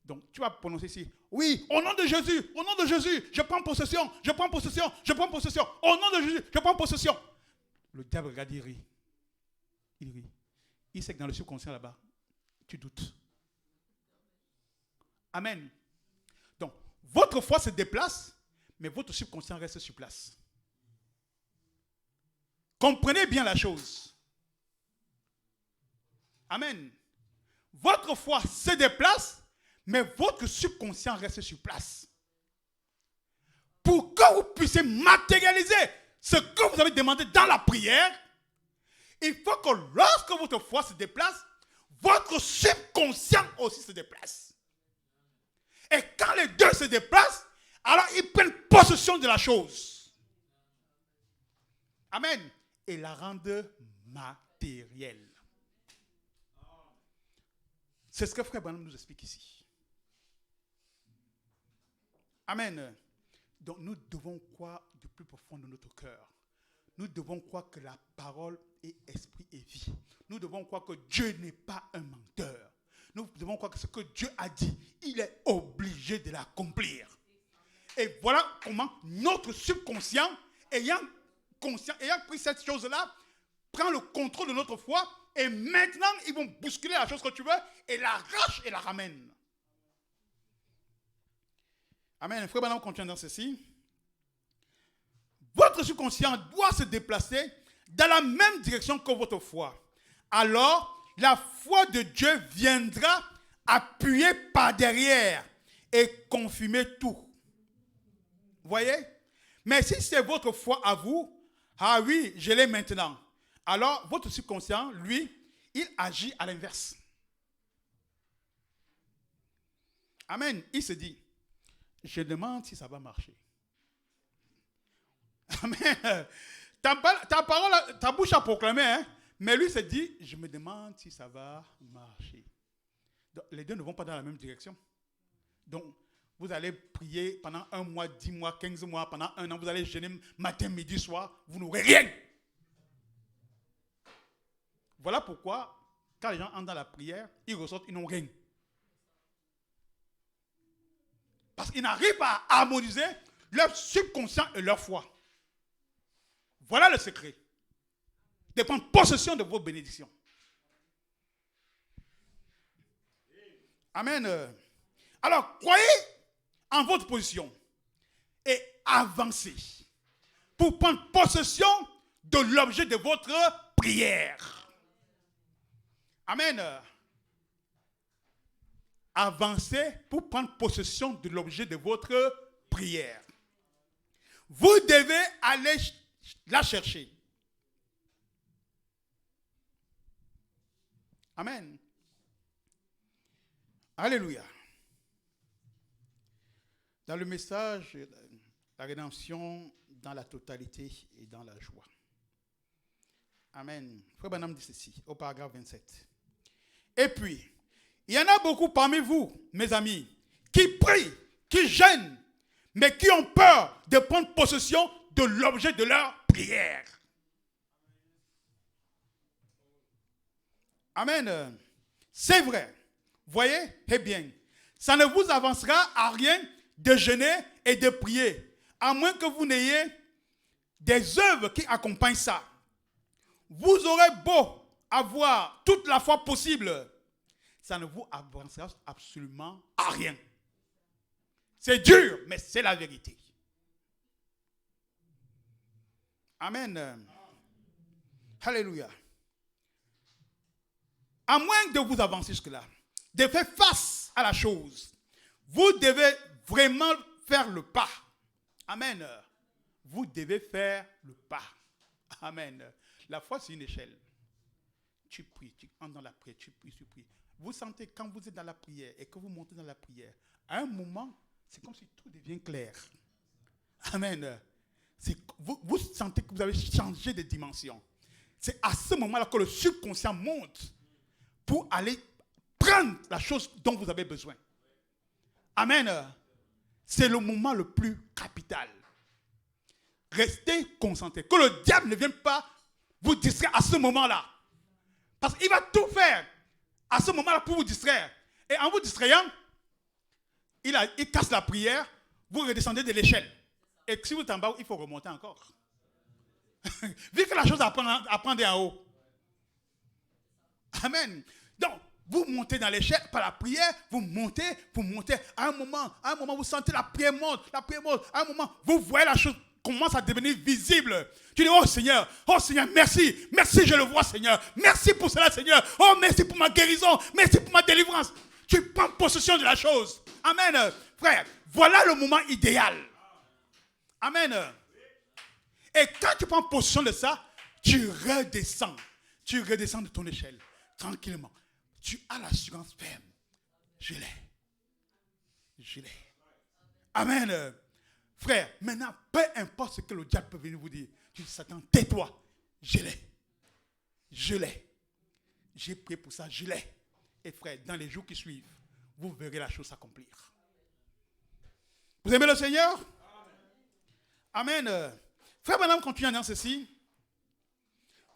donc tu vas prononcer ici, oui, au nom de Jésus, je prends possession, je prends possession, je prends possession, au nom de Jésus, je prends possession. Le diable regarde, il rit. Il rit. Il sait que dans le subconscient là-bas, tu doutes. Amen. Donc, votre foi se déplace, mais votre subconscient reste sur place. Comprenez bien la chose. Amen. Votre foi se déplace, mais votre subconscient reste sur place. Pour que vous puissiez matérialiser ce que vous avez demandé dans la prière, il faut que lorsque votre foi se déplace, votre subconscient aussi se déplace. Et quand les deux se déplacent, alors ils prennent possession de la chose. Amen. Et la rendre matérielle. C'est ce que Frère Branham nous explique ici. Amen. Donc nous devons croire du plus profond de notre cœur. Nous devons croire que la parole est esprit et vie. Nous devons croire que Dieu n'est pas un menteur. Nous devons croire que ce que Dieu a dit, il est obligé de l'accomplir. Et voilà comment notre subconscient, ayant pris cette chose-là, prend le contrôle de notre foi. Et maintenant, ils vont bousculer la chose que tu veux et l'arrache et la ramène. Amen. Frère Branham continue dans ceci. Votre subconscient doit se déplacer dans la même direction que votre foi. Alors, la foi de Dieu viendra appuyer par derrière et confirmer tout. Vous voyez? Mais si c'est votre foi à vous, ah oui, je l'ai maintenant. Alors, votre subconscient, lui, il agit à l'inverse. Amen. Il se dit, je demande si ça va marcher. Amen. Ta bouche a proclamé, hein? Mais lui se dit, je me demande si ça va marcher. Donc, les deux ne vont pas dans la même direction. Donc, vous allez prier pendant 1 mois, 10 mois, 15 mois, pendant 1 an, vous allez jeûner matin, midi, soir, vous n'aurez rien. Voilà pourquoi, quand les gens entrent dans la prière, ils ressortent, ils n'ont rien. Parce qu'ils n'arrivent pas à harmoniser leur subconscient et leur foi. Voilà le secret. De prendre possession de vos bénédictions. Amen. Alors, croyez en votre position et avancez pour prendre possession de l'objet de votre prière. Amen. Avancez pour prendre possession de l'objet de votre prière. Vous devez aller la chercher. Amen. Alléluia. Dans le message, la rédemption dans la totalité et dans la joie. Amen. Frère Branham dit ceci, au paragraphe 27. Et puis, il y en a beaucoup parmi vous, mes amis, qui prient, qui jeûnent, mais qui ont peur de prendre possession de l'objet de leur prière. Amen. C'est vrai. Voyez? Eh bien, ça ne vous avancera à rien de jeûner et de prier, à moins que vous n'ayez des œuvres qui accompagnent ça. Vous aurez beau avoir toute la foi possible, ça ne vous avancera absolument à rien. C'est dur, mais c'est la vérité. Amen. Alléluia. À moins de vous avancer jusque-là, de faire face à la chose, vous devez vraiment faire le pas. Amen. Vous devez faire le pas. Amen. La foi, c'est une échelle. Tu pries, tu entres dans la prière, tu pries, tu pries. Vous sentez quand vous êtes dans la prière et que vous montez dans la prière, à un moment, c'est comme si tout devient clair. Amen. Vous sentez que vous avez changé de dimension. C'est à ce moment-là que le subconscient monte pour aller prendre la chose dont vous avez besoin. Amen. C'est le moment le plus capital. Restez concentrés. Que le diable ne vienne pas vous distraire à ce moment-là. Parce qu'il va tout faire à ce moment-là pour vous distraire. Et en vous distrayant, il casse la prière, vous redescendez de l'échelle. Et si vous êtes en bas, il faut remonter encore. Vu que la chose apprend en haut. Amen. Donc, vous montez dans l'échelle par la prière, vous montez. À un moment, vous sentez la prière monte. À un moment, vous voyez la chose commence à devenir visible. Tu dis, oh Seigneur, merci. Merci, je le vois, Seigneur. Merci pour cela, Seigneur. Oh, merci pour ma guérison. Merci pour ma délivrance. Tu prends possession de la chose. Amen. Frère, voilà le moment idéal. Amen. Et quand tu prends possession de ça, tu redescends. Tu redescends de ton échelle, tranquillement. Tu as l'assurance ferme. Je l'ai. Amen. Frère, maintenant, peu importe ce que le diable peut venir vous dire, tu dis, Satan, tais-toi. Je l'ai. Je l'ai. J'ai prié pour ça, je l'ai. Et frère, dans les jours qui suivent, vous verrez la chose s'accomplir. Vous aimez le Seigneur? Amen. Frère, madame, continuez dans ceci.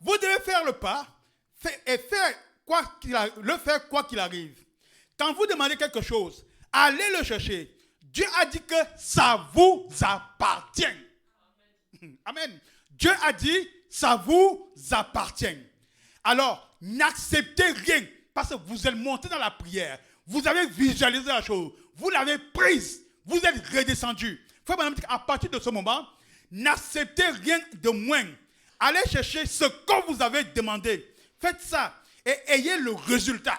Vous devez faire le pas et faire quoi qu'il arrive. Quand vous demandez quelque chose, allez le chercher. Dieu a dit que ça vous appartient. Amen. Dieu a dit, ça vous appartient. Alors, n'acceptez rien parce que vous êtes monté dans la prière. Vous avez visualisé la chose. Vous l'avez prise. Vous êtes redescendu. Frère, madame, à partir de ce moment, n'acceptez rien de moins. Allez chercher ce que vous avez demandé. Faites ça et ayez le résultat.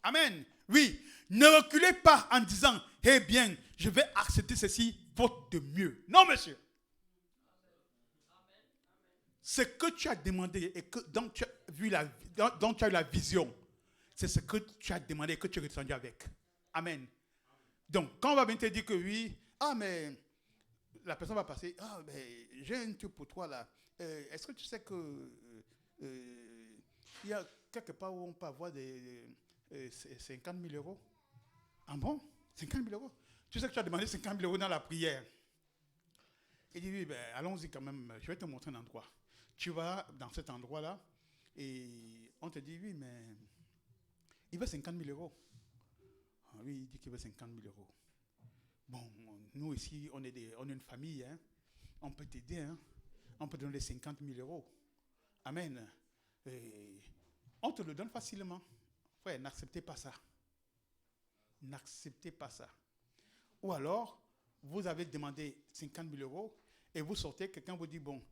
Amen. Oui. Ne reculez pas en disant, eh bien, je vais accepter ceci faute de mieux. Non, monsieur. Ce que tu as demandé et dont tu as eu la vision, c'est ce que tu as demandé et que tu es descendu avec. Amen. Donc, quand on va venir te dire que oui, mais la personne va passer, mais j'ai un truc pour toi là. Est-ce que tu sais que il y a quelque part où on peut avoir des 50 000 euros? Ah bon? 50 000 euros? Tu sais que tu as demandé 50 000 euros dans la prière. Il dit, oui, allons-y quand même, je vais te montrer un endroit. Tu vas dans cet endroit-là et on te dit, oui, mais il veut 50 000 euros. Ah, oui, il dit qu'il veut 50 000 euros. Bon, nous ici, on est une famille, hein. On peut t'aider, hein. On peut donner 50 000 euros. Amen. Et on te le donne facilement. Frère, n'acceptez pas ça. N'acceptez pas ça. Ou alors, vous avez demandé 50 000 euros et vous sortez, quelqu'un vous dit, bon,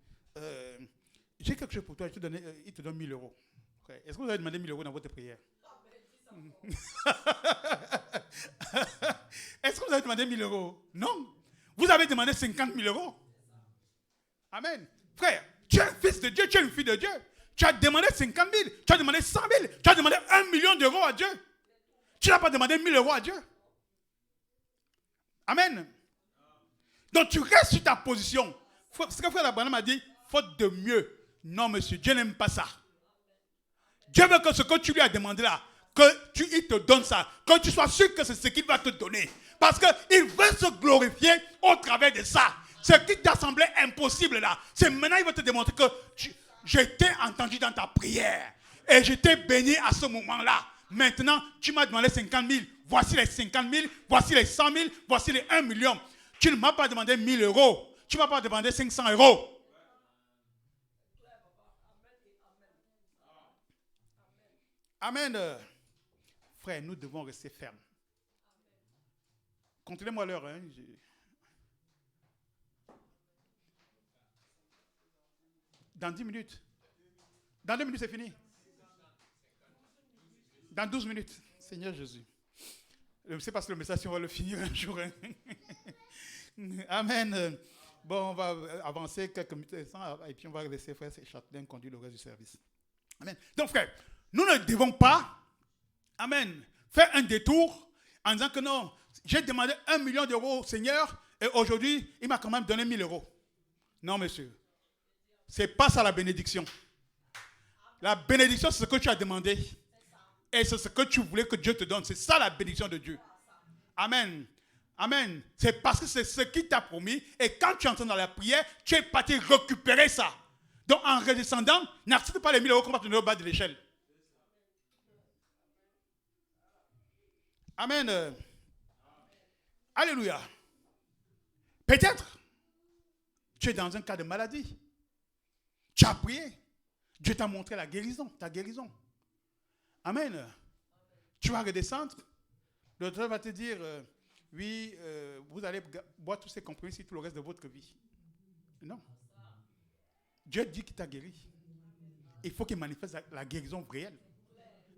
j'ai quelque chose pour toi, il te donne 1 000 euros. Frère, est-ce que vous avez demandé 1 000 euros dans votre prière? Est-ce que vous avez demandé 1 000 euros? Non. Vous avez demandé 50 000 euros. Amen. Frère, tu es un fils de Dieu, tu es une fille de Dieu. Tu as demandé 50 000, tu as demandé 100 000, tu as demandé 1 million d'euros à Dieu. Tu n'as pas demandé 1 000 euros à Dieu. Amen. Donc tu restes sur ta position. Ce que frère Abraham a dit, faute de mieux. Non, monsieur, Dieu n'aime pas ça. Dieu veut que ce que tu lui as demandé là, il te donne ça. Que tu sois sûr que c'est ce qu'il va te donner. Parce qu'il veut se glorifier au travers de ça. Ce qui t'a semblé impossible là, c'est maintenant il va te démontrer que je t'ai entendu dans ta prière. Et je t'ai béni à ce moment-là. Maintenant, tu m'as demandé 50 000. Voici les 50 000, voici les 100 000, voici les 1 million. Tu ne m'as pas demandé 1 000 euros. Tu ne m'as pas demandé 500 euros. Amen. Frère, nous devons rester fermes. Continuez-moi l'heure. Hein. Dans 10 minutes. Dans 2 minutes, c'est fini. Dans 12 minutes. Seigneur Jésus. Je ne sais pas si le message, on va le finir un jour. Hein. Amen. Bon, on va avancer quelques minutes et puis on va laisser frère Châtelain conduire le reste du service. Amen. Donc, frère, nous ne devons pas, amen, faire un détour en disant que non, j'ai demandé 1 million d'euros au Seigneur et aujourd'hui, il m'a quand même donné 1 000 euros. Non, monsieur. Ce n'est pas ça la bénédiction. La bénédiction, c'est ce que tu as demandé. Et c'est ce que tu voulais que Dieu te donne. C'est ça la bénédiction de Dieu. Amen. Amen. C'est parce que c'est ce qu'il t'a promis. Et quand tu entres dans la prière, tu es parti récupérer ça. Donc en redescendant, n'accepte pas les 1 000 euros qu'on va te donner au bas de l'échelle. Amen. Alléluia. Peut-être, tu es dans un cas de maladie. Tu as prié. Dieu t'a montré la guérison, ta guérison. Amen. Tu vas redescendre. Le docteur va te dire, oui, vous allez boire tous ces comprimés tout le reste de votre vie. Non. Dieu dit qu'il t'a guéri. Il faut qu'il manifeste la guérison réelle.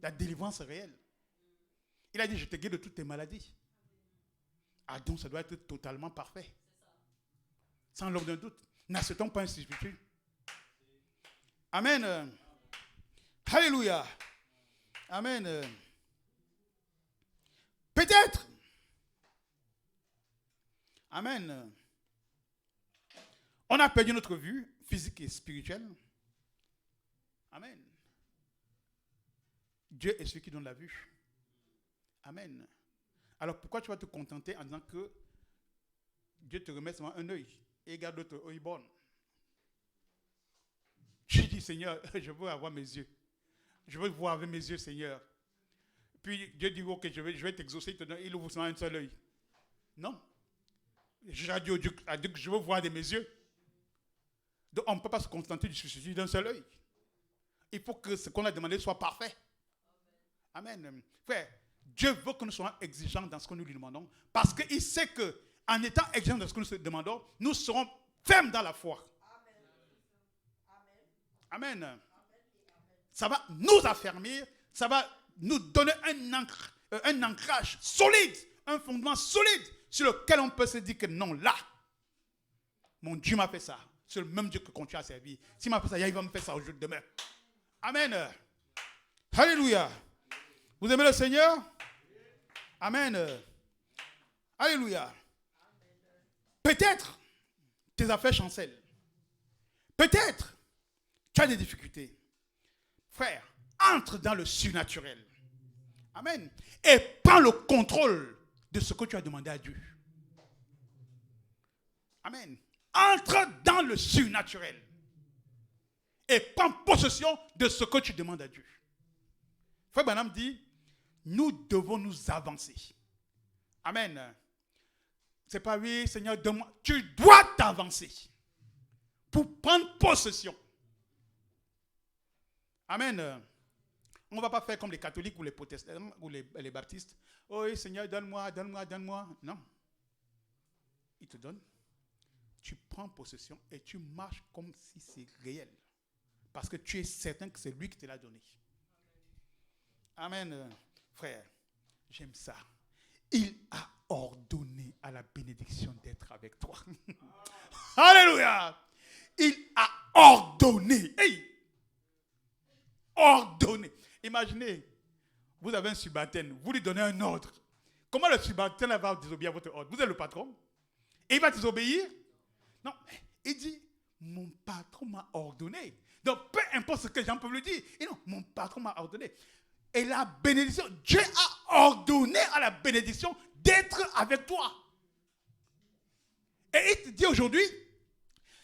La délivrance réelle. Il a dit, je te guéris de toutes tes maladies. Ah donc ça doit être totalement parfait. Sans l'ombre d'un doute. N'acceptons pas un substitut. Amen. Alléluia. Amen. Peut-être, Amen. On a perdu notre vue physique et spirituelle. Amen. Dieu est celui qui donne la vue. Amen. Alors pourquoi tu vas te contenter en disant que Dieu te remet seulement un œil et garde l'autre œil bon? Tu dis, Seigneur, je veux avoir mes yeux. Je veux voir avec mes yeux, Seigneur. Puis Dieu dit, ok, je vais t'exaucer, il ouvre seulement un seul œil. Non. J'ai dit à Dieu que je veux voir de mes yeux. Donc on ne peut pas se contenter du suffisant d'un seul œil. Il faut que ce qu'on a demandé soit parfait. Amen. Frère, Dieu veut que nous soyons exigeants dans ce que nous lui demandons, parce qu'il sait qu'en étant exigeants dans ce que nous lui demandons, nous serons fermes dans la foi. Amen. Amen. Ça va nous affermir, ça va nous donner un ancrage solide, un fondement solide sur lequel on peut se dire que non, là, mon Dieu m'a fait ça. C'est le même Dieu que continue à servir. S'il m'a fait ça, il va me faire ça aujourd'hui, demain. Amen. Alléluia. Vous aimez le Seigneur? Amen. Alléluia. Peut-être tes affaires chancellent. Peut-être tu as des difficultés. Frère, entre dans le surnaturel. Amen. Et prends le contrôle de ce que tu as demandé à Dieu. Amen. Entre dans le surnaturel. Et prends possession de ce que tu demandes à Dieu. Frère Branham dit, nous devons nous avancer. Amen. C'est pas oui, Seigneur, donne-moi. Tu dois t'avancer pour prendre possession. Amen. On ne va pas faire comme les catholiques ou les protestants ou les baptistes. Oh oui, Seigneur, donne-moi, donne-moi, donne-moi. Non. Il te donne. Tu prends possession et tu marches comme si c'est réel. Parce que tu es certain que c'est lui qui te l'a donné. Amen. Frère, j'aime ça. Il a ordonné à la bénédiction d'être avec toi. Alléluia. Il a ordonné. Hey. Ordonné. Imaginez, vous avez un subalterne, vous lui donnez un ordre. Comment le subalterne va désobéir à votre ordre? Vous êtes le patron et il va désobéir? Non, il dit, mon patron m'a ordonné. Donc, peu importe ce que les gens peuvent lui dire, et non, mon patron m'a ordonné. Et la bénédiction, Dieu a ordonné à la bénédiction d'être avec toi. Et il te dit aujourd'hui,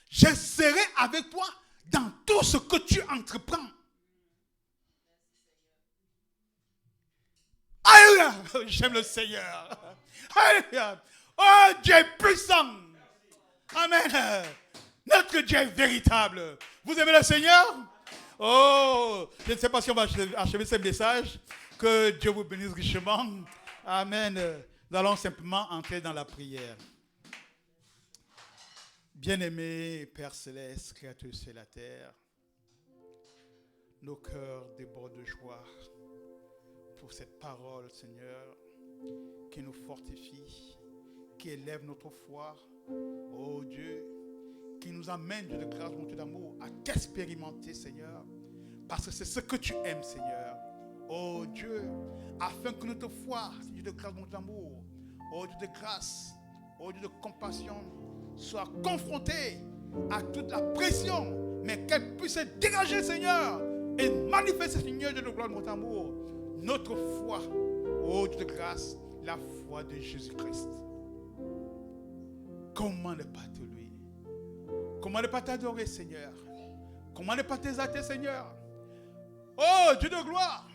je serai avec toi dans tout ce que tu entreprends. Alléluia, j'aime le Seigneur. Alléluia. Oh, Dieu est puissant. Amen. Notre Dieu est véritable. Vous aimez le Seigneur? Oh, je ne sais pas si on va achever ce message. Que Dieu vous bénisse richement. Amen. Nous allons simplement entrer dans la prière. Bien-aimé Père Céleste, Créateur sur la terre, nos cœurs débordent de joie pour cette parole, Seigneur, qui nous fortifie, qui élève notre foi. Oh Dieu, qui nous amène, Dieu de grâce, mon Dieu d'amour, à t'expérimenter, Seigneur, parce que c'est ce que tu aimes, Seigneur. Oh Dieu, afin que notre foi, Dieu de grâce, mon Dieu d'amour, oh Dieu de grâce, oh Dieu de compassion, soit confrontée à toute la pression, mais qu'elle puisse se dégager, Seigneur, et manifester, Seigneur, Dieu de gloire, mon amour, notre foi, oh Dieu de grâce, la foi de Jésus-Christ. Comment ne pas te louer? Comment ne pas t'adorer, Seigneur? Comment ne pas t'exalter, Seigneur? Oh Dieu de gloire,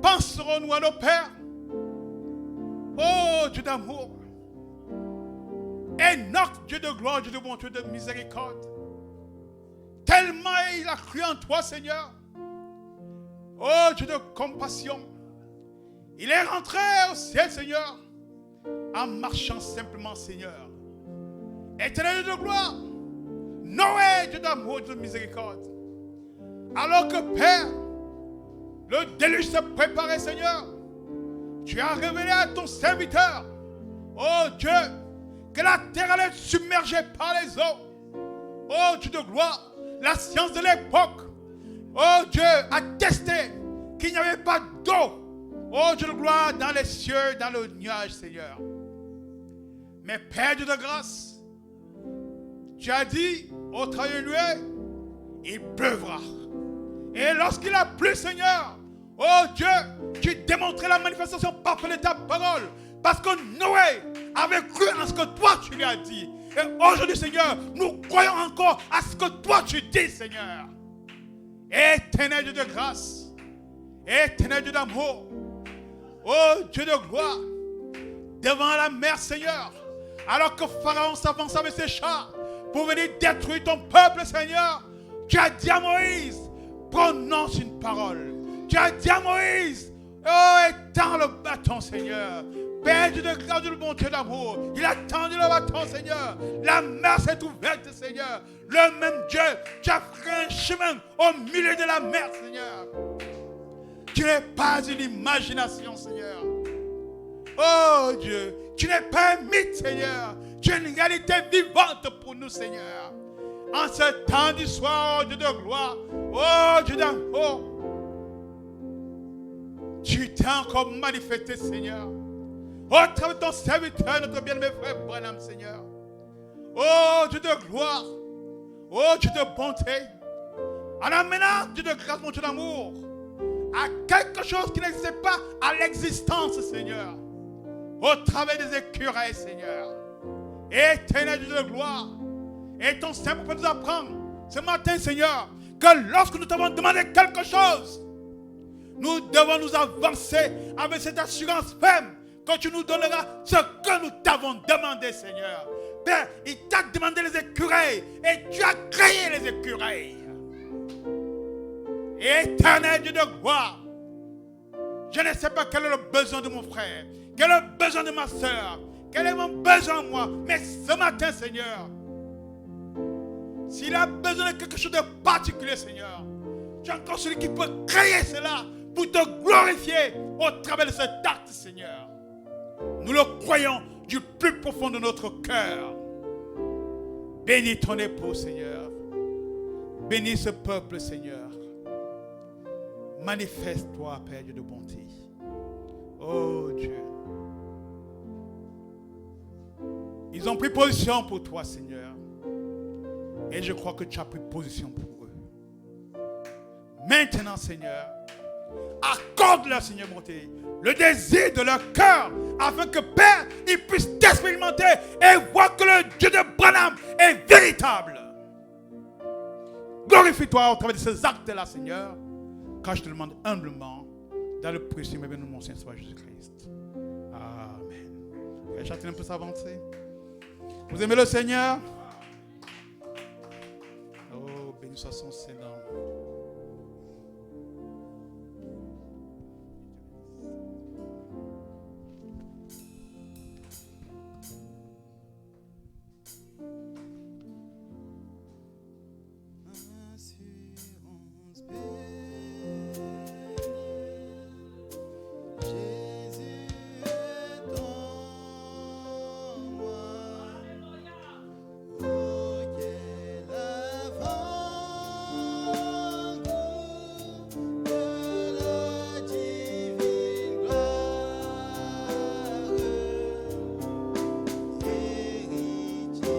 penserons-nous à nos pères? Oh Dieu d'amour, Enoch, Dieu de gloire, Dieu de bonté, de miséricorde, tellement il a cru en toi, Seigneur. Oh Dieu de compassion, il est rentré au ciel, Seigneur, en marchant simplement, Seigneur. Éternel Dieu de gloire, Noé, Dieu d'amour, Dieu de miséricorde. Alors que Père, le déluge se préparait, Seigneur, tu as révélé à ton serviteur, oh Dieu, que la terre allait être submergée par les eaux. Oh Dieu de gloire, la science de l'époque, oh Dieu, attestait qu'il n'y avait pas d'eau, oh Dieu de gloire, dans les cieux, dans le nuage, Seigneur. Mais Père Dieu de grâce, tu as dit, au travers de lui, il pleuvra. Et lorsqu'il a plu, Seigneur, oh Dieu, tu démontrais la manifestation parfaite de ta parole. Parce que Noé avait cru en ce que toi tu lui as dit. Et aujourd'hui, Seigneur, nous croyons encore à ce que toi tu dis, Seigneur. Éternel Dieu de grâce, éternel Dieu d'amour, oh Dieu de gloire, devant la mer, Seigneur, alors que Pharaon s'avance avec ses chars pour venir détruire ton peuple, Seigneur, tu as dit à Moïse, prononce une parole. Tu as dit à Moïse, oh, étends le bâton, Seigneur. Père Dieu de grâce, Dieu de bonté d'amour, il a tendu le bâton, Seigneur. La mer s'est ouverte, Seigneur. Le même Dieu, tu as fait un chemin au milieu de la mer, Seigneur. Tu n'es pas une imagination, Seigneur. Oh Dieu, tu n'es pas un mythe, Seigneur. Tu es une réalité vivante pour nous, Seigneur. En ce temps du soir, oh Dieu de gloire, oh Dieu d'amour, tu t'es encore manifesté, Seigneur. Au travers de ton serviteur, notre bien-aimé frère Branham, Seigneur. Oh Dieu de gloire, oh Dieu de bonté, en amenant Dieu de grâce, mon Dieu d'amour, à quelque chose qui n'existait pas à l'existence, Seigneur. Au travers des écureuils, Seigneur. Éternel Dieu de gloire. Et ton Saint peut nous apprendre ce matin, Seigneur, que lorsque nous t'avons demandé quelque chose, nous devons nous avancer avec cette assurance ferme que tu nous donneras ce que nous t'avons demandé, Seigneur. Père, il t'a demandé les écureuils et tu as créé les écureuils. Éternel Dieu de gloire, je ne sais pas quel est le besoin de mon frère, quel est le besoin de ma soeur, quel est mon besoin moi, mais ce matin, Seigneur, s'il a besoin de quelque chose de particulier, Seigneur, tu es encore celui qui peut créer cela pour te glorifier au travers de cet acte, Seigneur. Nous le croyons du plus profond de notre cœur. Bénis ton époux, Seigneur. Bénis ce peuple, Seigneur. Manifeste-toi, Père Dieu de bonté. Oh Dieu. Ils ont pris position pour toi, Seigneur. Et je crois que tu as pris position pour eux. Maintenant, Seigneur, accorde-leur, Seigneur, bonté, le désir de leur cœur, afin que, Père, ils puissent t'expérimenter et voir que le Dieu de Branham est véritable. Glorifie-toi au travers de ces actes-là, Seigneur, car je te demande humblement, dans le précieux nom de mon Seigneur Jésus-Christ. Amen. Et chacun peut s'avancer. Vous aimez le Seigneur? Oh, béni soit son Seigneur. Assurance belle, Jésus est en moi. Oh, quel avant-goût de la divine gloire, héritier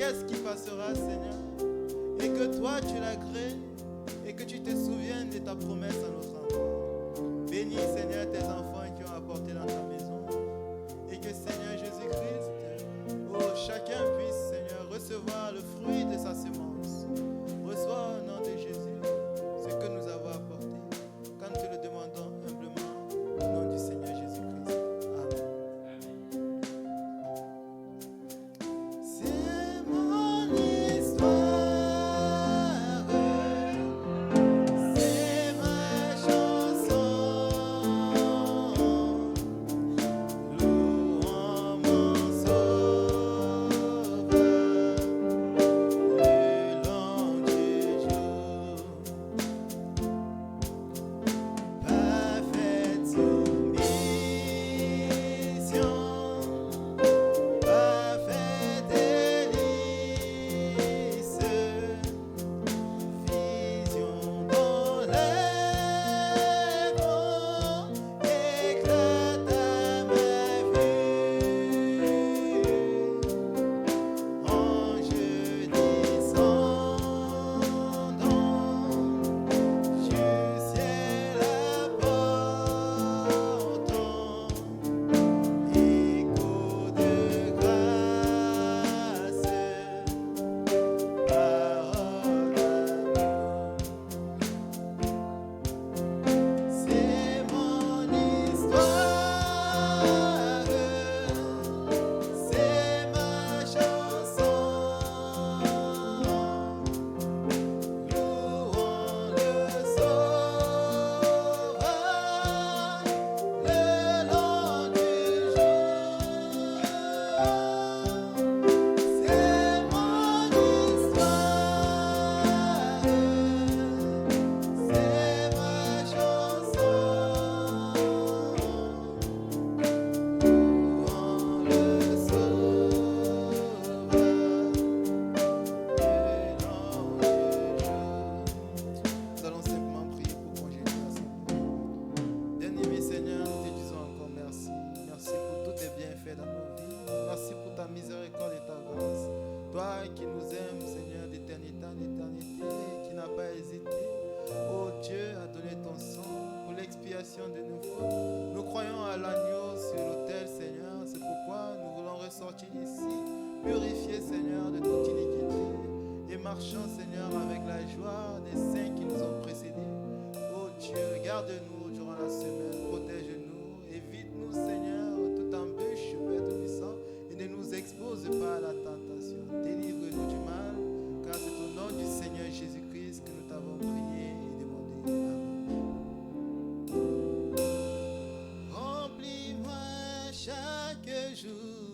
qu'est-ce qui passera, Seigneur, et que toi tu l'as créé, et que tu te souviennes de ta promesse à notre endroit. Bénis, Seigneur, tes enfants qui ont apporté dans ta maison, et que, Seigneur Jésus-Christ, oh, chacun puisse, Seigneur, recevoir le fruit de sa semence. Reçois au nom de Jésus ce que nous avons apporté, quand te le demandons humblement, au nom du Seigneur Jésus-Christ. Amen. C'est mon histoire, c'est ma chanson, louant mon sauveur le long du jour. Parfaite soumission, parfaite délice, vision dans les vents, éclate à ma vue. Ange descendant du ciel apportant, écho de grâce, parole d'amour. C'est mon histoire, c'est ma chanson, louant le Sauveur le long du jour. C'est mon histoire, c'est ma chanson, louant le Sauveur le long du jour. Nous allons simplement prier pour congédier la Seigneur. Bien-aimé Seigneur, nous te disons encore merci. Merci pour tous tes bienfaits dans nos vies. Merci pour ta miséricorde et ta grâce. Toi qui nous aimes, Seigneur, d'éternité en éternité, et qui n'a pas hésité, oh Dieu, à donner ton sang pour l'expiation de nos fautes. Nous croyons à l'agneau sur l'autel, Seigneur. C'est pourquoi nous voulons ressortir d'ici, purifiés, Seigneur, de toute iniquité, et marchons, Seigneur, avec la joie des saints qui nous ont précédés. Oh Dieu, garde-nous durant la semaine, protège-nous, évite-nous, Seigneur, toute embûche, Père Tout-Puissant, et ne nous expose pas à la tentation. Délivre-nous du mal, car c'est au nom du Seigneur Jésus-Christ que nous t'avons prié et demandé. Amen. Remplis-moi chaque jour